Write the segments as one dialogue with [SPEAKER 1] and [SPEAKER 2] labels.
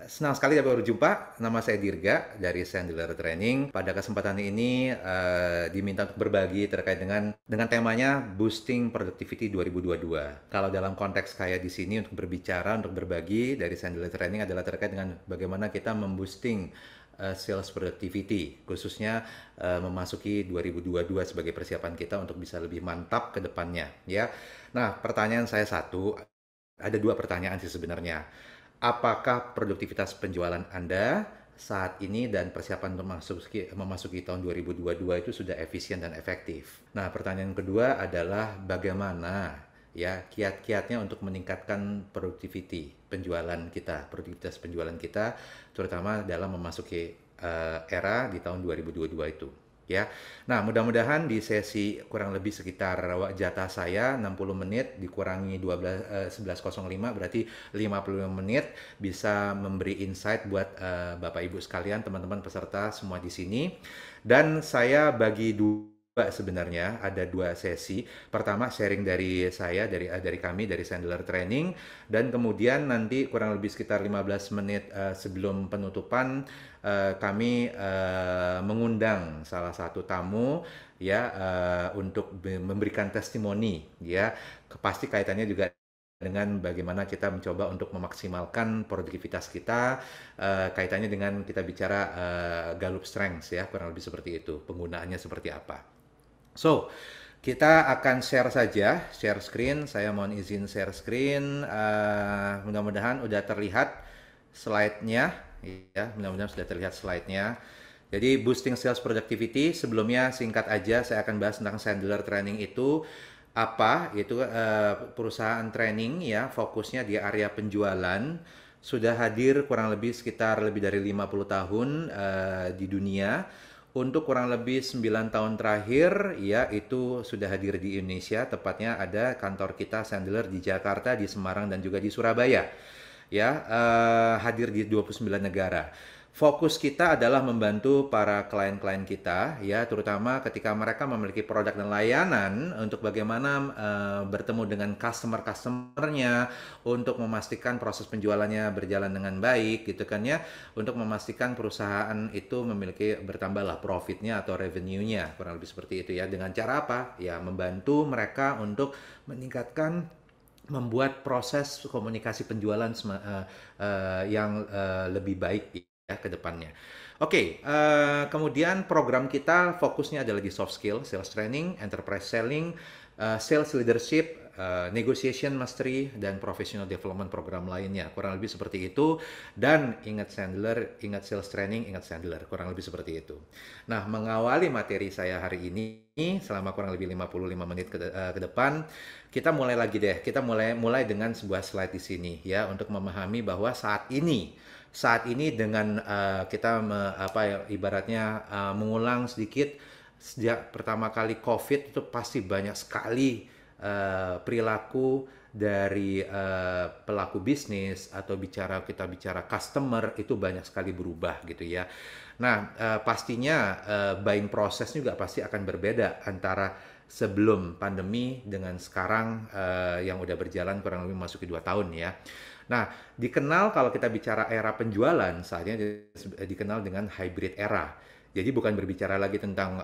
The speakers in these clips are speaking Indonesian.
[SPEAKER 1] Senang sekali dapat berjumpa. Nama saya Dirga dari Sandler Training. Pada kesempatan ini diminta untuk berbagi terkait dengan temanya Boosting Productivity 2022. Kalau dalam konteks kayak di sini untuk berbicara, untuk berbagi dari Sandler Training adalah terkait dengan bagaimana kita memboosting sales productivity, khususnya memasuki 2022 sebagai persiapan kita untuk bisa lebih mantap ke depannya, ya. Nah, pertanyaan saya satu, ada dua pertanyaan sih sebenarnya. Apakah produktivitas penjualan Anda saat ini dan persiapan untuk memasuki tahun 2022 itu sudah efisien dan efektif? Nah, pertanyaan kedua adalah bagaimana ya kiat-kiatnya untuk meningkatkan produktivitas penjualan kita, terutama dalam memasuki era di tahun 2022 itu. Ya. Nah, mudah-mudahan di sesi kurang lebih sekitar jatah saya 60 menit dikurangi 11.05 berarti 55 menit bisa memberi insight buat Bapak Ibu sekalian, teman-teman peserta semua di sini. Dan saya bagi dua sebenarnya, ada dua sesi. Pertama sharing dari saya, dari kami, dari Sandler Training, dan kemudian nanti kurang lebih sekitar 15 menit sebelum penutupan kami mengundang salah satu tamu ya untuk memberikan testimoni ya, pasti kaitannya juga dengan bagaimana kita mencoba untuk memaksimalkan produktivitas kita, kaitannya dengan kita bicara Gallup Strengths ya, kurang lebih seperti itu, penggunaannya seperti apa. So, kita akan share saja, share screen. Saya mohon izin share screen. Mudah-mudahan udah terlihat slide-nya, ya. Mudah-mudahan sudah terlihat slide-nya. Jadi boosting sales productivity. Sebelumnya singkat aja, saya akan bahas tentang Sandler Training itu apa. Itu perusahaan training ya, fokusnya di area penjualan. Sudah hadir kurang lebih sekitar lebih dari 50 tahun di dunia. Untuk kurang lebih 9 tahun terakhir, ya itu sudah hadir di Indonesia, tepatnya ada kantor kita Sandler di Jakarta, di Semarang, dan juga di Surabaya. Ya, hadir di 29 negara. Fokus kita adalah membantu para klien-klien kita, ya, terutama ketika mereka memiliki produk dan layanan untuk bagaimana bertemu dengan customer-customernya, untuk memastikan proses penjualannya berjalan dengan baik, gitu kan ya, untuk memastikan perusahaan itu memiliki bertambahlah profitnya atau revenue-nya, kurang lebih seperti itu ya. Dengan cara apa? Ya, membantu mereka untuk meningkatkan membuat proses komunikasi penjualan yang lebih baik ya ke depannya. Oke, kemudian program kita fokusnya adalah di soft skill, sales training, enterprise selling, sales leadership, negotiation mastery, dan professional development program lainnya. Kurang lebih seperti itu. Dan ingat Sandler, ingat sales training, ingat Sandler. Kurang lebih seperti itu. Nah, mengawali materi saya hari ini selama kurang lebih 55 menit ke depan, kita mulai lagi deh. Kita mulai dengan sebuah slide di sini ya untuk memahami bahwa saat ini dengan kita apa ya ibaratnya mengulang sedikit sejak pertama kali COVID itu pasti banyak sekali perilaku dari pelaku bisnis atau kita bicara customer itu banyak sekali berubah gitu ya. Nah, pastinya buying proses juga pasti akan berbeda antara sebelum pandemi dengan sekarang yang udah berjalan kurang lebih memasuki 2 tahun ya. Nah, dikenal kalau kita bicara era penjualan, saatnya dikenal dengan hybrid era. Jadi bukan berbicara lagi tentang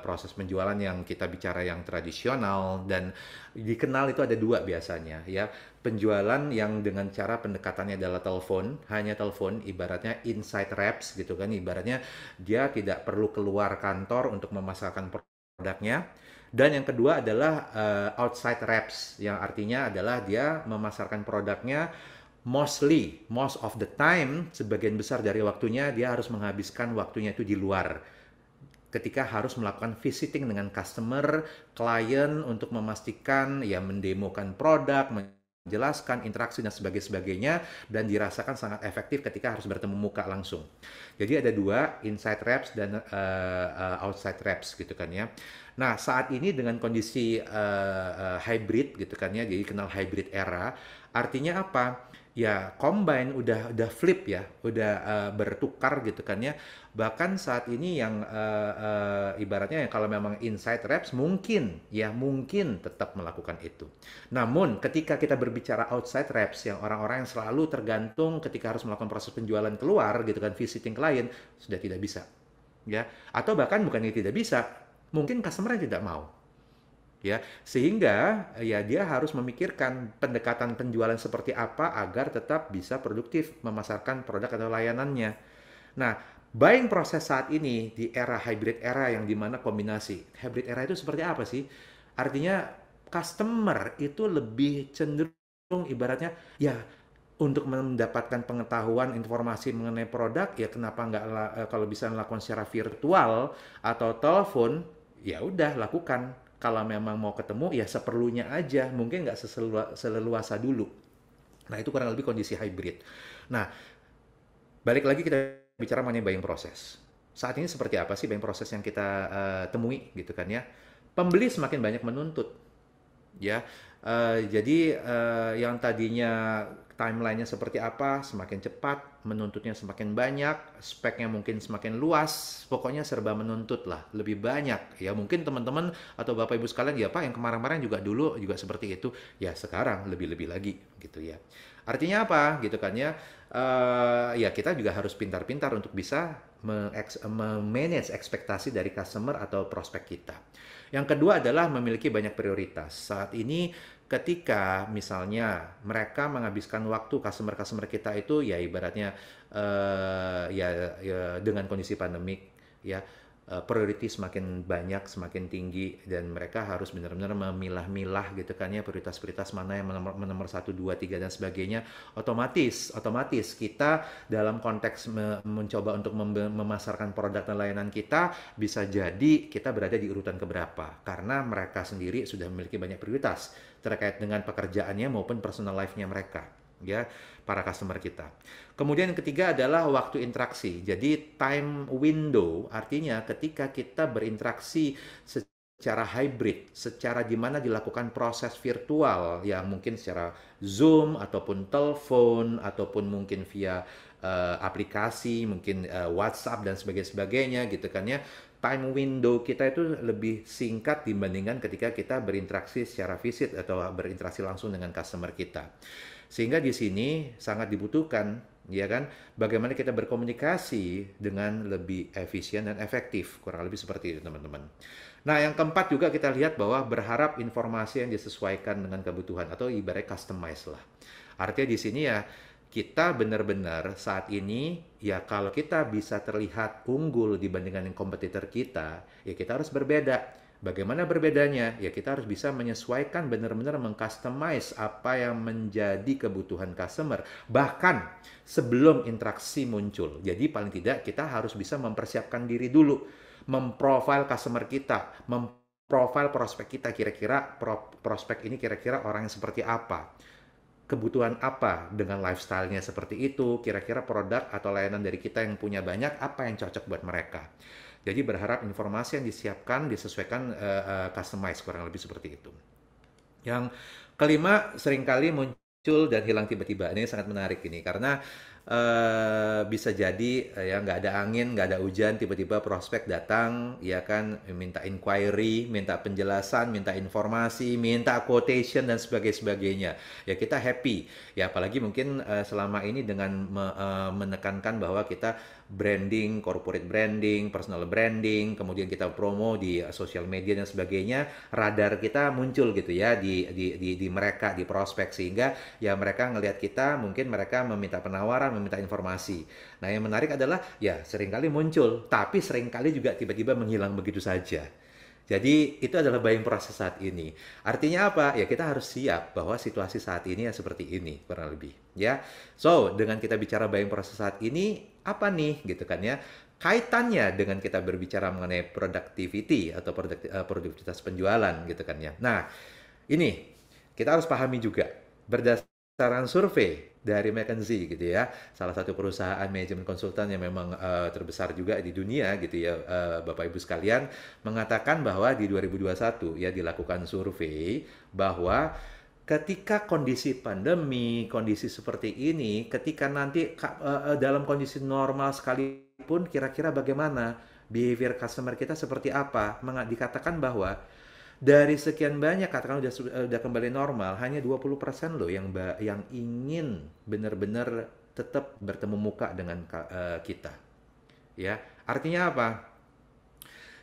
[SPEAKER 1] proses penjualan yang kita bicara yang tradisional, dan dikenal itu ada dua biasanya ya. Penjualan yang dengan cara pendekatannya adalah telepon, hanya telepon, ibaratnya inside reps gitu kan, ibaratnya dia tidak perlu keluar kantor untuk memasarkan produknya. Dan yang kedua adalah outside reps, yang artinya adalah dia memasarkan produknya most of the time, sebagian besar dari waktunya dia harus menghabiskan waktunya itu di luar. Ketika harus melakukan visiting dengan customer, klien untuk memastikan ya mendemokan produk, menjelaskan interaksi dan sebagainya, dan dirasakan sangat efektif ketika harus bertemu muka langsung. Jadi ada dua, inside reps dan outside reps gitu kan ya. Nah, saat ini dengan kondisi hybrid gitu kan ya, jadi kenal hybrid era, artinya apa? Ya, combine udah flip ya, udah bertukar gitu kan ya. Bahkan saat ini yang ibaratnya yang kalau memang inside reps mungkin ya mungkin tetap melakukan itu. Namun ketika kita berbicara outside reps yang orang-orang yang selalu tergantung ketika harus melakukan proses penjualan keluar gitu kan, visiting klien sudah tidak bisa ya, atau bahkan bukannya tidak bisa, mungkin customer yang tidak mau ya, sehingga ya dia harus memikirkan pendekatan penjualan seperti apa agar tetap bisa produktif memasarkan produk atau layanannya. Nah, buying proses saat ini di era hybrid era yang dimana kombinasi hybrid era itu seperti apa sih? Artinya customer itu lebih cenderung ibaratnya ya untuk mendapatkan pengetahuan informasi mengenai produk ya kenapa nggak kalau bisa melakukan secara virtual atau telepon ya udah lakukan, kalau memang mau ketemu ya seperlunya aja, mungkin nggak seleluasa dulu. Nah itu kurang lebih kondisi hybrid. Nah balik lagi kita bicara mengenai buying proses. Saat ini seperti apa sih buying proses yang kita temui gitu kan ya? Pembeli semakin banyak menuntut ya. Jadi yang tadinya timelinenya seperti apa, semakin cepat, menuntutnya semakin banyak, speknya mungkin semakin luas, pokoknya serba menuntut lah, lebih banyak. Ya mungkin teman-teman atau Bapak Ibu sekalian, ya Pak yang kemarin-kemarin juga dulu juga seperti itu, ya sekarang lebih-lebih lagi gitu ya. Artinya apa gitu kan ya, ya kita juga harus pintar-pintar untuk bisa memanage ekspektasi dari customer atau prospek kita. Yang kedua adalah memiliki banyak prioritas. Saat ini ketika misalnya mereka menghabiskan waktu customer-customer kita itu ya ibaratnya ya dengan kondisi pandemik ya prioritas semakin banyak, semakin tinggi dan mereka harus benar-benar memilah-milah gitu kan ya prioritas-prioritas mana yang nomor 1, 2, 3 dan sebagainya. Otomatis kita dalam konteks mencoba untuk memasarkan produk dan layanan kita bisa jadi kita berada di urutan keberapa karena mereka sendiri sudah memiliki banyak prioritas terkait dengan pekerjaannya maupun personal life-nya mereka ya, para customer kita. Kemudian yang ketiga adalah waktu interaksi. Jadi time window artinya ketika kita berinteraksi secara hybrid, secara di mana dilakukan proses virtual yang mungkin secara Zoom ataupun telepon ataupun mungkin via aplikasi, mungkin WhatsApp dan sebagainya gitu kan ya. Time window kita itu lebih singkat dibandingkan ketika kita berinteraksi secara visit atau berinteraksi langsung dengan customer kita. Sehingga di sini sangat dibutuhkan, ya kan, bagaimana kita berkomunikasi dengan lebih efisien dan efektif, kurang lebih seperti itu teman-teman. Nah, yang keempat juga kita lihat bahwa berharap informasi yang disesuaikan dengan kebutuhan atau ibaratnya customize lah. Artinya di sini ya kita benar-benar saat ini ya kalau kita bisa terlihat unggul dibandingkan dengan kompetitor kita, ya kita harus berbeda. Bagaimana berbedanya? Ya kita harus bisa menyesuaikan benar-benar mengcustomize apa yang menjadi kebutuhan customer bahkan sebelum interaksi muncul. Jadi paling tidak kita harus bisa mempersiapkan diri dulu, memprofile customer kita, memprofile prospek kita kira-kira prospek ini kira-kira orang yang seperti apa, kebutuhan apa dengan lifestyle-nya seperti itu, kira-kira produk atau layanan dari kita yang punya banyak, apa yang cocok buat mereka. Jadi berharap informasi yang disiapkan, disesuaikan, customize, kurang lebih seperti itu. Yang kelima, seringkali muncul dan hilang tiba-tiba. Ini sangat menarik ini, karena bisa jadi ya nggak ada angin, nggak ada hujan, tiba-tiba prospek datang, ya kan, minta inquiry, minta penjelasan, minta informasi, minta quotation dan sebagainya. Ya kita happy. Ya apalagi mungkin selama ini dengan menekankan bahwa kita branding, corporate branding, personal branding, kemudian kita promo di sosial media dan sebagainya, radar kita muncul gitu ya di mereka, di prospek, sehingga ya mereka ngelihat kita, mungkin mereka meminta penawaran, meminta informasi. Nah, yang menarik adalah ya seringkali muncul, tapi seringkali juga tiba-tiba menghilang begitu saja. Jadi itu adalah buying proses saat ini. Artinya apa? Ya kita harus siap bahwa situasi saat ini ya seperti ini kurang lebih. Ya, so dengan kita bicara buying proses saat ini apa nih gitu kan ya? Kaitannya dengan kita berbicara mengenai productivity atau produktivitas penjualan gitu kan ya. Nah, ini kita harus pahami juga berdasarkan survei dari McKinsey gitu ya, salah satu perusahaan manajemen konsultan yang memang terbesar juga di dunia gitu ya, Bapak Ibu sekalian, mengatakan bahwa di 2021 ya dilakukan survei bahwa ketika kondisi pandemi, kondisi seperti ini, ketika nanti dalam kondisi normal sekalipun, kira-kira bagaimana behavior customer kita seperti apa? Dikatakan bahwa dari sekian banyak, katakan udah kembali normal, hanya 20% loh yang ingin benar-benar tetap bertemu muka dengan kita. Ya, artinya apa?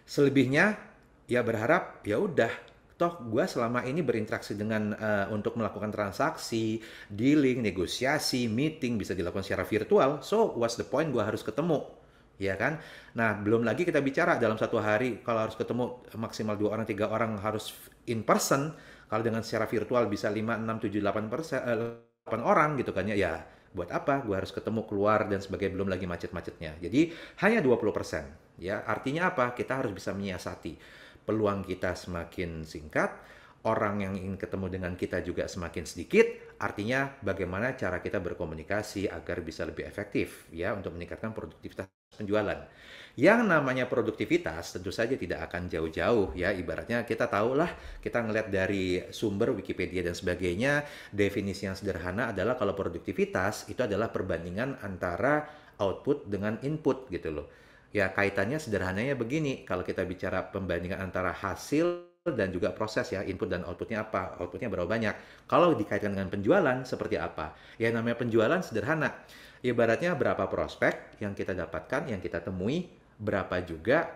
[SPEAKER 1] Selebihnya ya berharap ya udah toh gue selama ini berinteraksi dengan untuk melakukan transaksi, dealing, negosiasi, meeting bisa dilakukan secara virtual. So what's the point gue harus ketemu? Ya kan? Nah, belum lagi kita bicara dalam satu hari kalau harus ketemu maksimal 2 orang, 3 orang harus in person. Kalau dengan secara virtual bisa 5, 6, 7, 8%, 8 orang gitu kan ya. Ya, buat apa? Gue harus ketemu keluar dan sebagainya, belum lagi macet-macetnya. Jadi hanya 20%. Ya, artinya apa? Kita harus bisa menyiasati. Peluang kita semakin singkat, orang yang ingin ketemu dengan kita juga semakin sedikit, artinya bagaimana cara kita berkomunikasi agar bisa lebih efektif ya untuk meningkatkan produktivitas penjualan. Yang namanya produktivitas tentu saja tidak akan jauh-jauh ya, ibaratnya kita tahulah, kita ngeliat dari sumber Wikipedia dan sebagainya, definisi yang sederhana adalah kalau produktivitas itu adalah perbandingan antara output dengan input gitu loh. Ya kaitannya sederhananya begini, kalau kita bicara pembandingan antara hasil dan juga proses ya, input dan outputnya apa, outputnya berapa banyak. Kalau dikaitkan dengan penjualan seperti apa? Ya namanya penjualan sederhana. Ibaratnya berapa prospek yang kita dapatkan, yang kita temui, berapa juga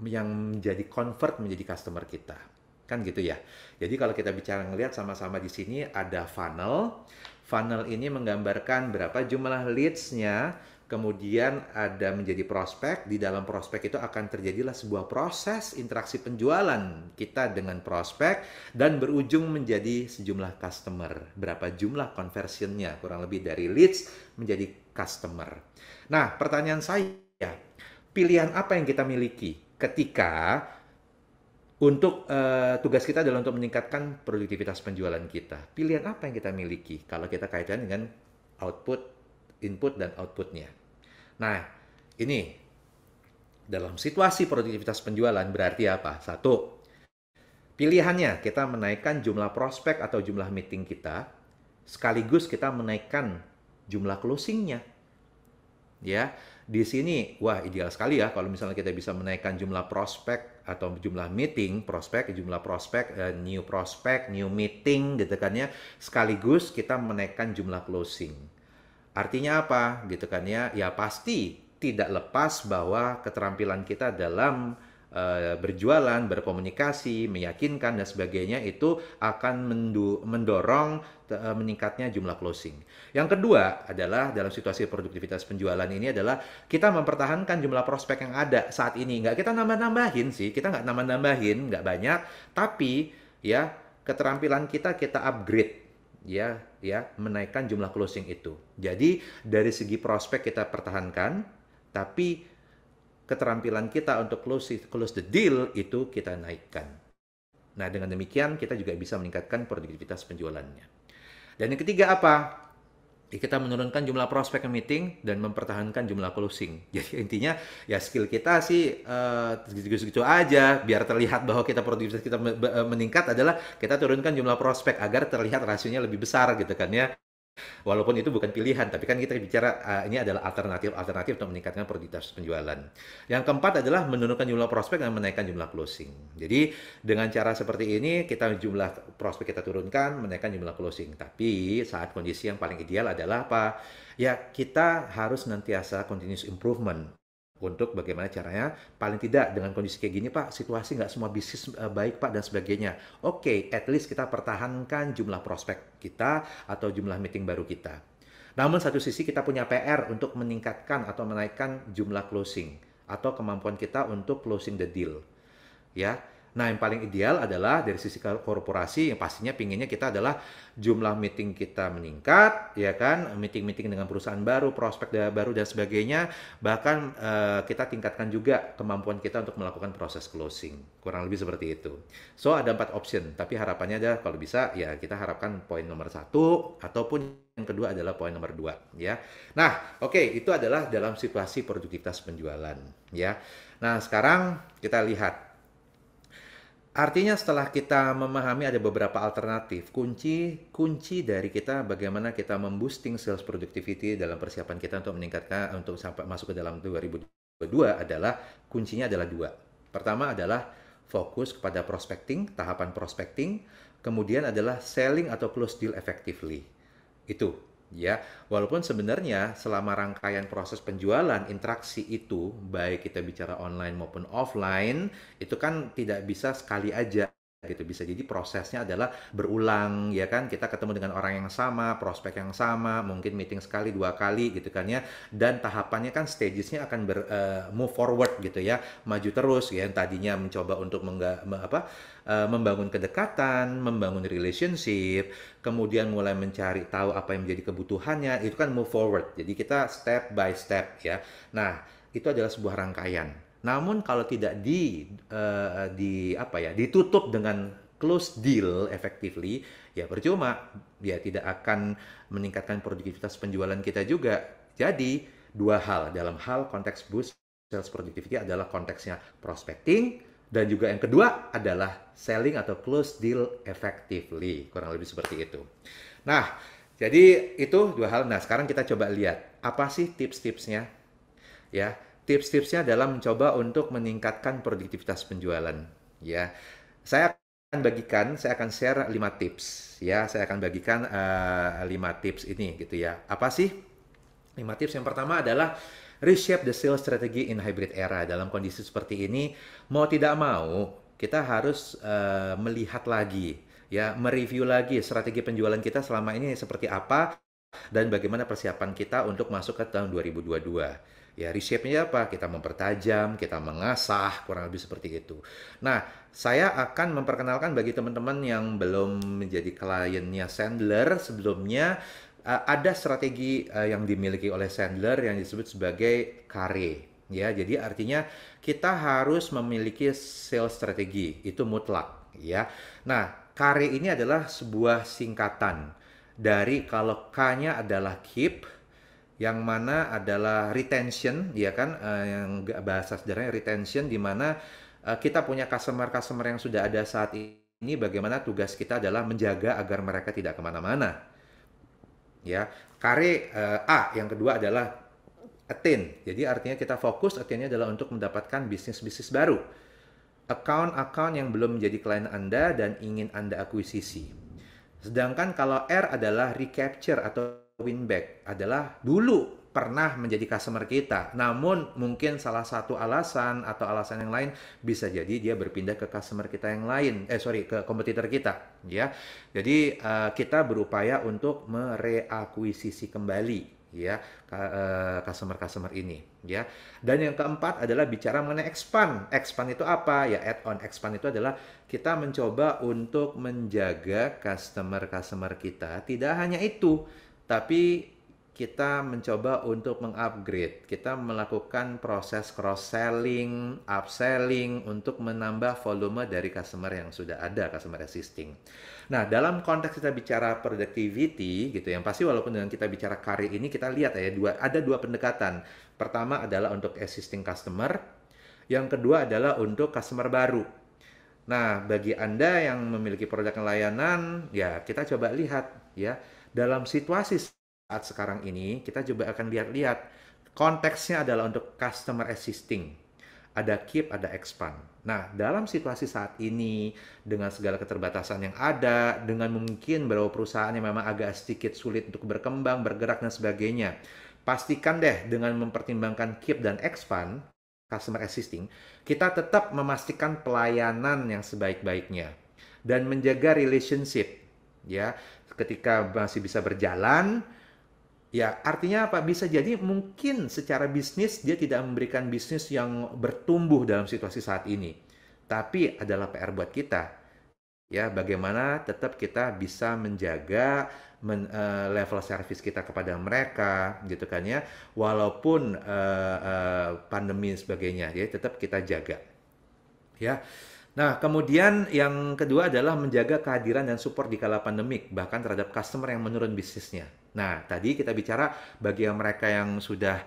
[SPEAKER 1] yang menjadi convert menjadi customer kita. Kan gitu ya. Jadi kalau kita bicara ngelihat sama-sama di sini ada funnel. Funnel ini menggambarkan berapa jumlah leads-nya, kemudian ada menjadi prospek. Di dalam prospek itu akan terjadilah sebuah proses interaksi penjualan kita dengan prospek dan berujung menjadi sejumlah customer. Berapa jumlah conversion-nya, kurang lebih dari leads menjadi customer. Nah, pertanyaan saya, pilihan apa yang kita miliki ketika untuk tugas kita adalah untuk meningkatkan produktivitas penjualan kita? Pilihan apa yang kita miliki kalau kita kaitkan dengan output, input, dan outputnya? Nah, ini dalam situasi produktivitas penjualan berarti apa? Satu, pilihannya kita menaikkan jumlah prospek atau jumlah meeting kita, sekaligus kita menaikkan jumlah closingnya. Ya, di sini wah ideal sekali ya kalau misalnya kita bisa menaikkan jumlah prospek atau jumlah meeting, jumlah prospek, new prospek, new meeting gitu kan ya, sekaligus kita menaikkan jumlah closing. Artinya apa gitu kan ya? Ya pasti tidak lepas bahwa keterampilan kita dalam berjualan, berkomunikasi, meyakinkan dan sebagainya itu akan mendorong meningkatnya jumlah closing. Yang kedua adalah dalam situasi produktivitas penjualan ini adalah kita mempertahankan jumlah prospek yang ada saat ini. Nggak kita nambah-nambahin sih, kita nggak nambah-nambahin, nggak banyak, tapi ya keterampilan kita upgrade ya menaikkan jumlah closing itu. Jadi dari segi prospek kita pertahankan, tapi keterampilan kita untuk close the deal itu kita naikkan. Nah, dengan demikian kita juga bisa meningkatkan produktivitas penjualannya. Dan yang ketiga apa? Kita menurunkan jumlah prospek meeting dan mempertahankan jumlah closing. Jadi intinya ya skill kita sih segitu-segitu aja. Biar terlihat bahwa kita produktivitas kita meningkat adalah kita turunkan jumlah prospek agar terlihat rasionya lebih besar gitu kan ya. Walaupun itu bukan pilihan, tapi kan kita bicara ini adalah alternatif untuk meningkatkan produktivitas penjualan. Yang keempat adalah menurunkan jumlah prospek dan menaikkan jumlah closing. Jadi dengan cara seperti ini kita jumlah prospek kita turunkan, menaikkan jumlah closing. Tapi saat kondisi yang paling ideal adalah apa? Ya kita harus nantiasa continuous improvement. Untuk bagaimana caranya, paling tidak dengan kondisi kayak gini Pak, situasi nggak semua bisnis baik Pak dan sebagainya. Oke, at least kita pertahankan jumlah prospek kita atau jumlah meeting baru kita. Namun satu sisi kita punya PR untuk meningkatkan atau menaikkan jumlah closing atau kemampuan kita untuk closing the deal. Ya, Nah, yang paling ideal adalah dari sisi korporasi yang pastinya pinginnya kita adalah jumlah meeting kita meningkat, ya kan? Meeting-meeting dengan perusahaan baru, prospek baru dan sebagainya. Bahkan kita tingkatkan juga kemampuan kita untuk melakukan proses closing. Kurang lebih seperti itu. So, ada 4 option, tapi harapannya adalah kalau bisa ya kita harapkan poin nomor 1 ataupun yang kedua adalah poin nomor 2, ya. Nah, oke, itu adalah dalam situasi produktivitas penjualan, ya. Nah, sekarang kita lihat. Artinya setelah kita memahami ada beberapa alternatif, kunci dari kita bagaimana kita memboosting sales productivity dalam persiapan kita untuk meningkatkan untuk sampai masuk ke dalam 2022 adalah kuncinya adalah dua. Pertama adalah fokus kepada prospecting, tahapan prospecting, kemudian adalah selling atau close deal effectively. Itu ya, walaupun sebenarnya selama rangkaian proses penjualan interaksi itu baik kita bicara online maupun offline itu kan tidak bisa sekali aja gitu, bisa jadi prosesnya adalah berulang ya kan, kita ketemu dengan orang yang sama, prospek yang sama, mungkin meeting sekali 2 kali gitu kan ya, dan tahapannya kan stagesnya akan move forward gitu ya, maju terus ya, yang tadinya mencoba untuk membangun kedekatan, membangun relationship, kemudian mulai mencari tahu apa yang menjadi kebutuhannya, itu kan move forward. Jadi kita step by step ya. Nah, itu adalah sebuah rangkaian. Namun kalau tidak ditutup dengan close deal effectively, ya percuma, ya tidak akan meningkatkan produktivitas penjualan kita juga. Jadi, dua hal dalam hal konteks boost sales productivity adalah konteksnya prospecting, dan juga yang kedua adalah selling atau close deal effectively. Kurang lebih seperti itu. Nah, jadi itu dua hal. Nah, sekarang kita coba lihat apa sih tips-tipsnya. Ya, tips-tipsnya dalam mencoba untuk meningkatkan produktivitas penjualan. Ya, saya akan share 5 tips. Ya, saya akan bagikan 5 tips ini gitu ya. Apa sih 5 tips? Yang pertama adalah reshape the sales strategy in hybrid era. Dalam kondisi seperti ini, mau tidak mau, kita harus melihat lagi, ya, mereview lagi strategi penjualan kita selama ini seperti apa, dan bagaimana persiapan kita untuk masuk ke tahun 2022. Ya, reshape-nya apa? Kita mempertajam, kita mengasah, kurang lebih seperti itu. Nah, saya akan memperkenalkan bagi teman-teman yang belum menjadi kliennya Sandler sebelumnya, ada strategi yang dimiliki oleh Sandler yang disebut sebagai KARE. Ya, jadi artinya kita harus memiliki sales strategi, itu mutlak. Ya, nah KARE ini adalah sebuah singkatan dari kalau K-nya adalah keep, yang mana adalah retention, ya kan, yang bahasa sederhananya retention, di mana kita punya customer-customer yang sudah ada saat ini, bagaimana tugas kita adalah menjaga agar mereka tidak kemana-mana. Ya, KARE A yang kedua adalah attain. Jadi artinya kita fokus, attainnya adalah untuk mendapatkan bisnis-bisnis baru. Account-account yang belum menjadi klien Anda dan ingin Anda akuisisi. Sedangkan kalau R adalah recapture atau win back, adalah dulu pernah menjadi customer kita, namun mungkin salah satu alasan atau alasan yang lain bisa jadi dia berpindah ke customer kita yang lain, ke kompetitor kita, ya. Jadi kita berupaya untuk mereakuisisi kembali, ya, customer-customer ini, ya. Dan yang keempat adalah bicara mengenai expand. Expand itu apa? Ya, add-on. Expand itu adalah kita mencoba untuk menjaga customer-customer kita. Tidak hanya itu, tapi kita mencoba untuk mengupgrade. Kita melakukan proses cross-selling, upselling untuk menambah volume dari customer yang sudah ada, customer existing. Nah, dalam konteks kita bicara productivity gitu, yang pasti walaupun dengan kita bicara karir ini, kita lihat ya, ada dua pendekatan. Pertama adalah untuk existing customer, yang kedua adalah untuk customer baru. Nah, bagi Anda yang memiliki produk layanan, ya kita coba lihat ya, dalam situasi saat sekarang ini, kita coba akan lihat-lihat konteksnya adalah untuk customer existing. Ada keep, ada expand. Nah, dalam situasi saat ini, dengan segala keterbatasan yang ada, dengan mungkin beberapa perusahaan yang memang agak sedikit sulit untuk berkembang, bergerak, dan sebagainya, pastikan deh dengan mempertimbangkan keep dan expand, customer existing, kita tetap memastikan pelayanan yang sebaik-baiknya dan menjaga relationship, ya. Ketika masih bisa berjalan, ya artinya apa? Bisa jadi mungkin secara bisnis dia tidak memberikan bisnis yang bertumbuh dalam situasi saat ini. Tapi adalah PR buat kita, ya bagaimana tetap kita bisa menjaga level service kita kepada mereka gitu kan ya, walaupun pandemi dan sebagainya ya tetap kita jaga ya. Nah, kemudian yang kedua adalah menjaga kehadiran dan support di kala pandemik, bahkan terhadap customer yang menurun bisnisnya. Nah, tadi kita bicara bagi mereka yang sudah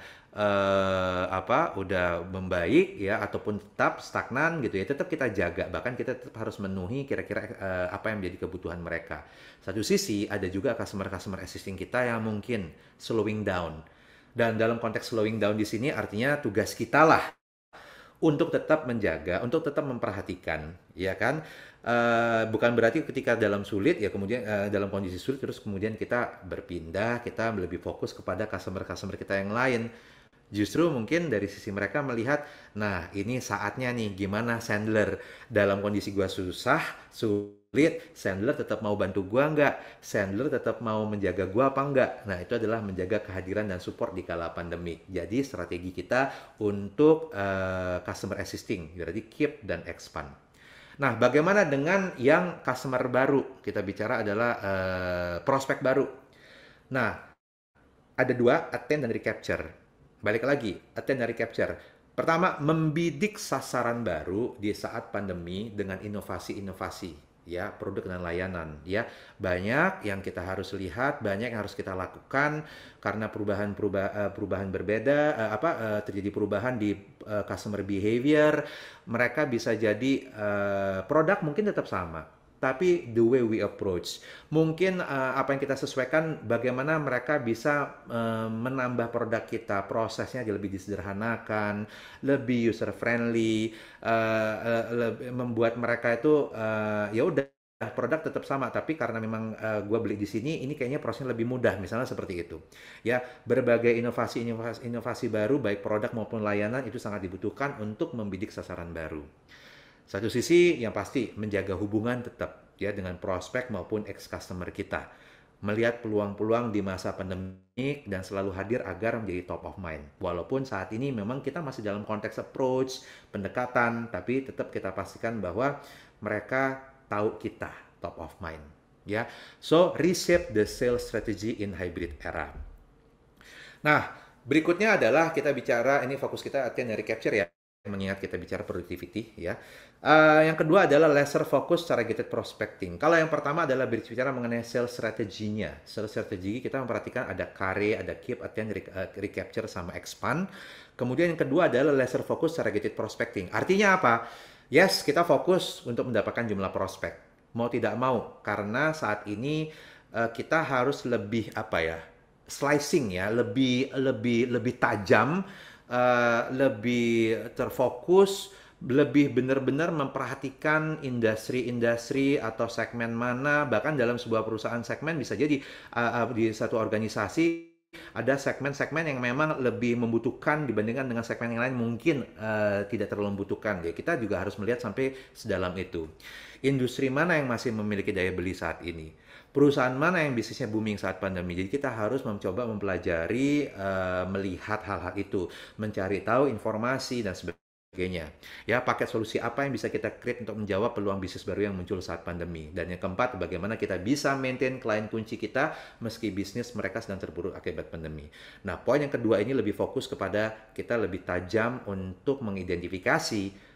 [SPEAKER 1] udah membaik ya ataupun tetap stagnan gitu ya, tetap kita jaga. Bahkan kita tetap harus memenuhi kira-kira apa yang menjadi kebutuhan mereka. Satu sisi ada juga customer-customer existing kita yang mungkin slowing down. Dan dalam konteks slowing down di sini artinya tugas kita lah untuk tetap menjaga, untuk tetap memperhatikan, ya kan? Bukan berarti ketika dalam sulit ya kemudian dalam kondisi sulit terus kemudian kita berpindah, kita lebih fokus kepada customer-customer kita yang lain. Justru mungkin dari sisi mereka melihat, nah ini saatnya nih gimana Sandler dalam kondisi gua susah, sulit, Sandler tetap mau bantu gua nggak? Sandler tetap mau menjaga gua apa nggak? Nah itu adalah menjaga kehadiran dan support di kala pandemi. Jadi strategi kita untuk customer existing, berarti keep dan expand. Nah bagaimana dengan yang customer baru? Kita bicara adalah prospek baru. Nah ada dua, attend dan recapture. Balik lagi, attend dan recapture. Pertama, membidik sasaran baru di saat pandemi dengan inovasi-inovasi ya, produk dan layanan ya. Banyak yang kita harus lihat, banyak yang harus kita lakukan karena perubahan berbeda terjadi perubahan di customer behavior. Mereka bisa jadi produk mungkin tetap sama, tapi the way we approach. Mungkin apa yang kita sesuaikan, bagaimana mereka bisa menambah produk kita, prosesnya jadi lebih disederhanakan, lebih user friendly, membuat mereka itu ya udah produk tetap sama, tapi karena memang gue beli di sini, ini kayaknya prosesnya lebih mudah, misalnya seperti itu. Ya, berbagai inovasi baru, baik produk maupun layanan itu sangat dibutuhkan untuk membidik sasaran baru. Satu sisi yang pasti menjaga hubungan tetap ya dengan prospek maupun ex-customer kita. Melihat peluang-peluang di masa pandemik dan selalu hadir agar menjadi top of mind. Walaupun saat ini memang kita masih dalam konteks approach, pendekatan, tapi tetap kita pastikan bahwa mereka tahu kita top of mind. Ya, so reshape the sales strategy in hybrid era. Nah, berikutnya adalah kita bicara, ini fokus kita artinya dari capture ya, mengingat kita bicara productivity ya. Yang kedua adalah laser focus targeted prospecting. Kalau yang pertama adalah berbicara mengenai sales strateginya. Sales strategi kita memperhatikan ada carry, ada keep, attend, recapture, sama expand. Kemudian yang kedua adalah laser focus targeted prospecting. Artinya apa? Yes, kita fokus untuk mendapatkan jumlah prospek. Mau tidak mau, karena saat ini kita harus lebih slicing ya, lebih tajam, lebih terfokus, lebih benar-benar memperhatikan industri-industri atau segmen mana. Bahkan dalam sebuah perusahaan segmen bisa jadi di satu organisasi ada segmen-segmen yang memang lebih membutuhkan dibandingkan dengan segmen yang lain mungkin tidak terlalu membutuhkan. Ya, kita juga harus melihat sampai sedalam itu. Industri mana yang masih memiliki daya beli saat ini? Perusahaan mana yang bisnisnya booming saat pandemi? Jadi kita harus mencoba mempelajari, melihat hal-hal itu, mencari tahu informasi dan sebagainya. Ya, paket solusi apa yang bisa kita create untuk menjawab peluang bisnis baru yang muncul saat pandemi. Dan yang keempat, bagaimana kita bisa maintain klien kunci kita meski bisnis mereka sedang terpuruk akibat pandemi. Nah, poin yang kedua ini lebih fokus kepada kita lebih tajam untuk mengidentifikasi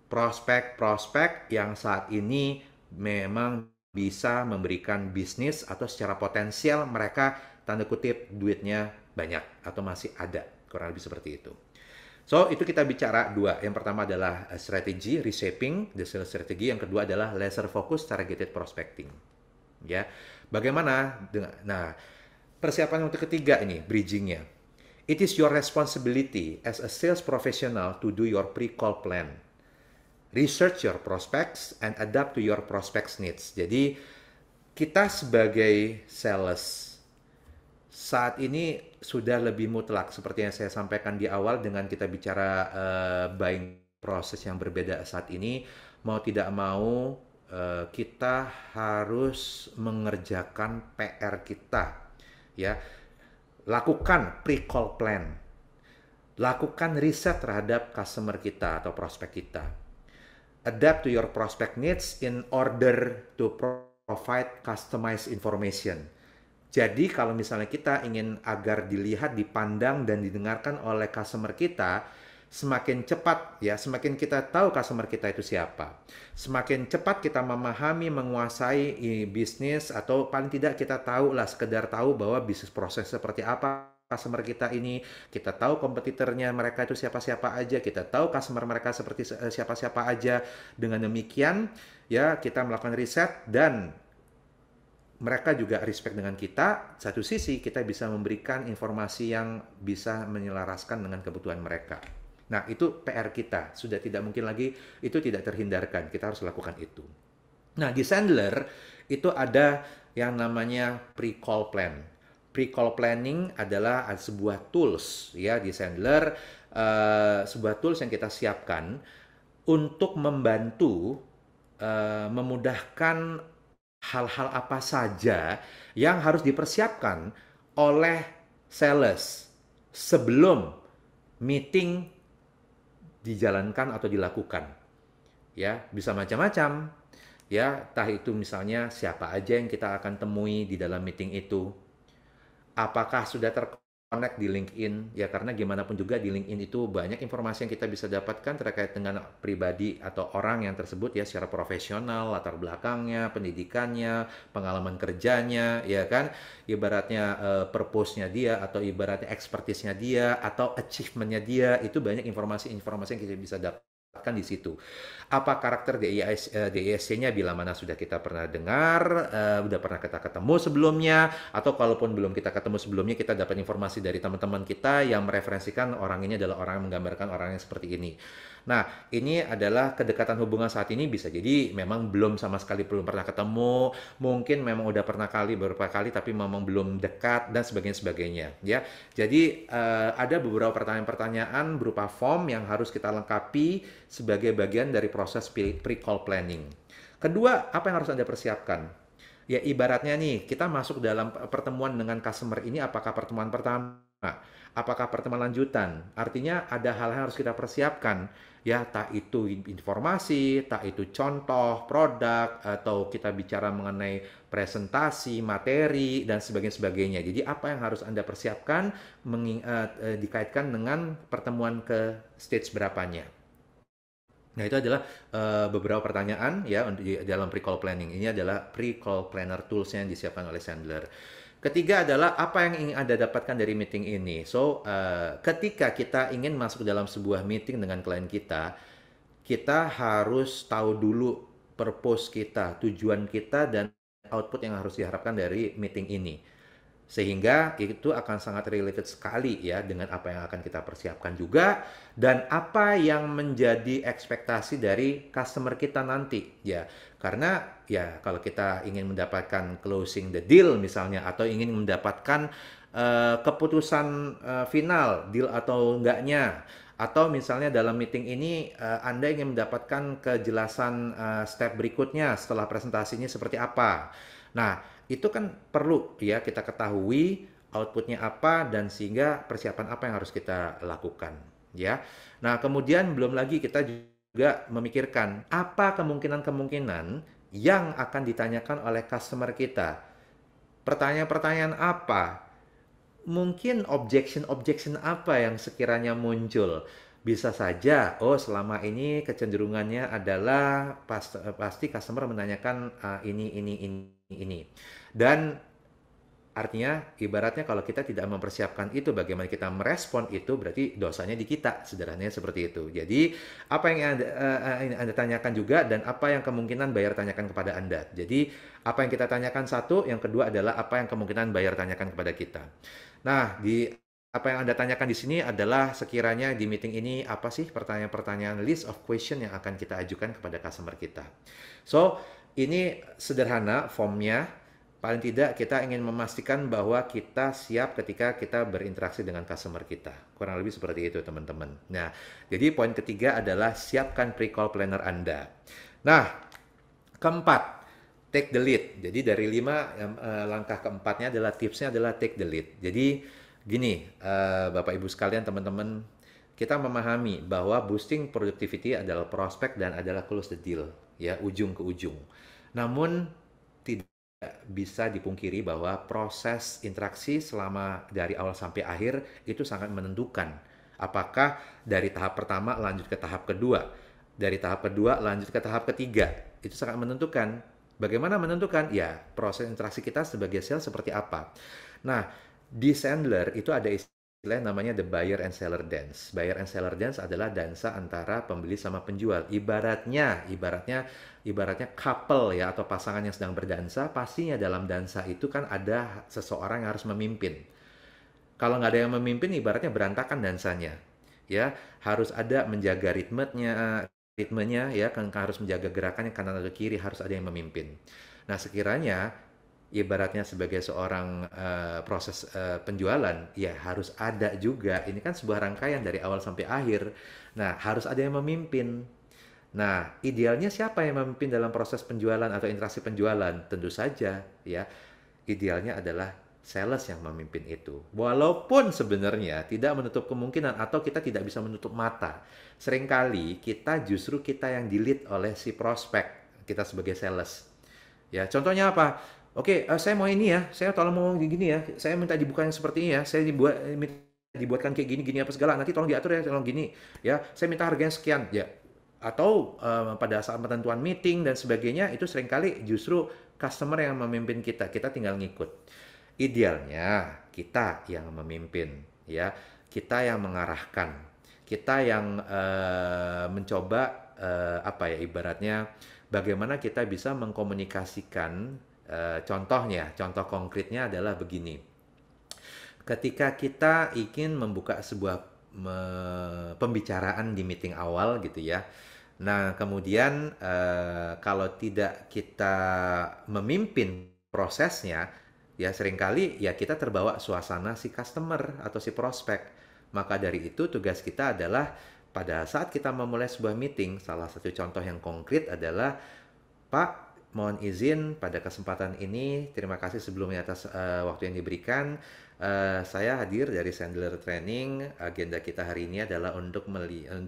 [SPEAKER 1] prospek-prospek yang saat ini memang bisa memberikan bisnis atau secara potensial mereka tanda kutip duitnya banyak atau masih ada, kurang lebih seperti itu. So, itu kita bicara dua. Yang pertama adalah strategi, reshaping, the sales strategy. Yang kedua adalah laser focus, targeted prospecting. Ya, bagaimana? Nah, persiapan untuk ketiga ini, bridgingnya. It is your responsibility as a sales professional to do your pre-call plan. Research your prospects and adapt to your prospects needs. Jadi, kita sebagai sales saat ini sudah lebih mutlak seperti yang saya sampaikan di awal dengan kita bicara buying proses yang berbeda saat ini. Mau tidak mau kita harus mengerjakan PR kita ya. Lakukan pre-call plan. Lakukan riset terhadap customer kita atau prospek kita. adapt to your prospect needs in order to provide customized information. Jadi kalau misalnya kita ingin agar dilihat, dipandang, dan didengarkan oleh customer kita, semakin cepat ya, semakin kita tahu customer kita itu siapa, semakin cepat kita memahami, menguasai bisnis, atau paling tidak kita tahu lah, sekedar tahu bahwa bisnis proses seperti apa customer kita ini, kita tahu kompetitornya mereka itu siapa-siapa aja, kita tahu customer mereka seperti siapa-siapa aja. Dengan demikian ya, kita melakukan riset dan mereka juga respect dengan kita. Satu sisi kita bisa memberikan informasi yang bisa menyelaraskan dengan kebutuhan mereka. Nah, itu PR kita. Sudah tidak mungkin lagi, itu tidak terhindarkan. Kita harus lakukan itu. Nah, di Sandler itu ada yang namanya pre-call plan. Pre-call planning adalah sebuah tools ya di Sandler, sebuah tools yang kita siapkan untuk membantu memudahkan hal-hal apa saja yang harus dipersiapkan oleh sales sebelum meeting dijalankan atau dilakukan. Ya, bisa macam-macam. Ya, entah itu misalnya siapa aja yang kita akan temui di dalam meeting itu. Apakah sudah terkonek di LinkedIn? Ya, karena gimana pun juga di LinkedIn itu banyak informasi yang kita bisa dapatkan terkait dengan pribadi atau orang yang tersebut ya, secara profesional, latar belakangnya, pendidikannya, pengalaman kerjanya, ya kan? Ibaratnya purpose-nya dia, atau ibaratnya expertise-nya dia, atau achievement-nya dia, itu banyak informasi-informasi yang kita bisa dapatkan di situ. Apa karakter DISC-nya bila mana sudah kita pernah dengar, udah pernah kita ketemu sebelumnya, atau kalaupun belum kita ketemu sebelumnya, kita dapat informasi dari teman-teman kita yang mereferensikan orang ini adalah orang yang menggambarkan orang yang seperti ini. Nah, ini adalah kedekatan hubungan saat ini bisa jadi memang belum sama sekali belum pernah ketemu, mungkin memang udah pernah beberapa kali tapi memang belum dekat dan sebagainya ya. Jadi ada beberapa pertanyaan-pertanyaan berupa form yang harus kita lengkapi sebagai bagian dari proses pre-call planning. Kedua, apa yang harus Anda persiapkan? Ya, ibaratnya nih, kita masuk dalam pertemuan dengan customer ini, apakah pertemuan pertama? Apakah pertemuan lanjutan? Artinya ada hal yang harus kita persiapkan. Ya, tak itu informasi, tak itu contoh produk, atau kita bicara mengenai presentasi, materi, dan sebagainya. Jadi apa yang harus Anda persiapkan dikaitkan dengan pertemuan ke stage berapanya. Nah, itu adalah beberapa pertanyaan ya di dalam pre-call planning. Ini adalah pre-call planner tools yang disiapkan oleh Sandler. Ketiga adalah apa yang ingin Anda dapatkan dari meeting ini. So, ketika kita ingin masuk dalam sebuah meeting dengan klien kita, kita harus tahu dulu purpose kita, tujuan kita, dan output yang harus diharapkan dari meeting ini. Sehingga itu akan sangat related sekali ya dengan apa yang akan kita persiapkan juga, dan apa yang menjadi ekspektasi dari customer kita nanti ya. Karena ya kalau kita ingin mendapatkan closing the deal misalnya, atau ingin mendapatkan keputusan final deal atau enggaknya, atau misalnya dalam meeting ini Anda ingin mendapatkan kejelasan step berikutnya setelah presentasinya seperti apa. Nah, itu kan perlu ya kita ketahui outputnya apa, dan sehingga persiapan apa yang harus kita lakukan ya. Nah, kemudian belum lagi kita juga memikirkan apa kemungkinan-kemungkinan yang akan ditanyakan oleh customer kita. Pertanyaan-pertanyaan apa? Mungkin objection apa yang sekiranya muncul. Bisa saja, oh selama ini kecenderungannya adalah pasti customer menanyakan ini. Dan artinya ibaratnya kalau kita tidak mempersiapkan itu, bagaimana kita merespon itu, berarti dosanya di kita, sederhananya seperti itu. Jadi apa yang anda tanyakan juga, dan apa yang kemungkinan buyer tanyakan kepada Anda. Jadi apa yang kita tanyakan satu, yang kedua adalah apa yang kemungkinan buyer tanyakan kepada kita. Nah, apa yang Anda tanyakan di sini adalah sekiranya di meeting ini apa sih pertanyaan-pertanyaan, list of question yang akan kita ajukan kepada customer kita. So, ini sederhana formnya. Paling tidak kita ingin memastikan bahwa kita siap ketika kita berinteraksi dengan customer kita. Kurang lebih seperti itu, teman-teman. Nah, jadi poin ketiga adalah siapkan pre-call planner Anda. Nah, keempat, take the lead. Jadi dari 5, langkah keempatnya adalah tipsnya adalah take the lead. Jadi gini, Bapak Ibu sekalian, teman-teman, kita memahami bahwa boosting productivity adalah prospek dan adalah close the deal, ya, ujung ke ujung. Namun tidak bisa dipungkiri bahwa proses interaksi selama dari awal sampai akhir itu sangat menentukan. Apakah dari tahap pertama lanjut ke tahap kedua, dari tahap kedua lanjut ke tahap ketiga, itu sangat menentukan. Bagaimana menentukan? Ya, proses interaksi kita sebagai sales seperti apa. Nah, di Sandler itu ada istilah namanya the buyer and seller dance. Buyer and seller dance adalah dansa antara pembeli sama penjual. Ibaratnya couple ya, atau pasangan yang sedang berdansa, pastinya dalam dansa itu kan ada seseorang yang harus memimpin. Kalau nggak ada yang memimpin, ibaratnya berantakan dansanya. Ya, harus ada menjaga ritmenya ya, kan harus menjaga gerakannya kanan atau kiri, harus ada yang memimpin. Nah, sekiranya ibaratnya sebagai seorang proses penjualan, ya harus ada juga. Ini kan sebuah rangkaian dari awal sampai akhir. Nah, harus ada yang memimpin. Nah, idealnya siapa yang memimpin dalam proses penjualan atau interaksi penjualan? Tentu saja, ya, idealnya adalah sales yang memimpin itu. Walaupun sebenarnya tidak menutup kemungkinan atau kita tidak bisa menutup mata. Seringkali kita yang di-lead oleh si prospek, kita sebagai sales. Ya, contohnya apa? Oke, saya mau ini ya, saya tolong mau gini ya, saya minta dibuka yang seperti ini ya, saya minta dibuatkan kayak gini, gini apa segala, nanti tolong diatur ya, tolong gini, ya, saya minta harganya sekian, ya. Atau pada saat penentuan meeting dan sebagainya, itu seringkali justru customer yang memimpin kita, kita tinggal ngikut. Idealnya kita yang memimpin, ya, kita yang mengarahkan, kita yang mencoba apa ya ibaratnya bagaimana kita bisa mengkomunikasikan contoh konkretnya adalah begini. Ketika kita ingin membuka sebuah pembicaraan di meeting awal gitu ya. Nah, kemudian kalau tidak kita memimpin prosesnya, ya seringkali ya kita terbawa suasana si customer atau si prospek. Maka dari itu tugas kita adalah pada saat kita memulai sebuah meeting, salah satu contoh yang konkret adalah, Pak, mohon izin pada kesempatan ini, terima kasih sebelumnya atas waktu yang diberikan. Saya hadir dari Sandler Training. Agenda kita hari ini adalah untuk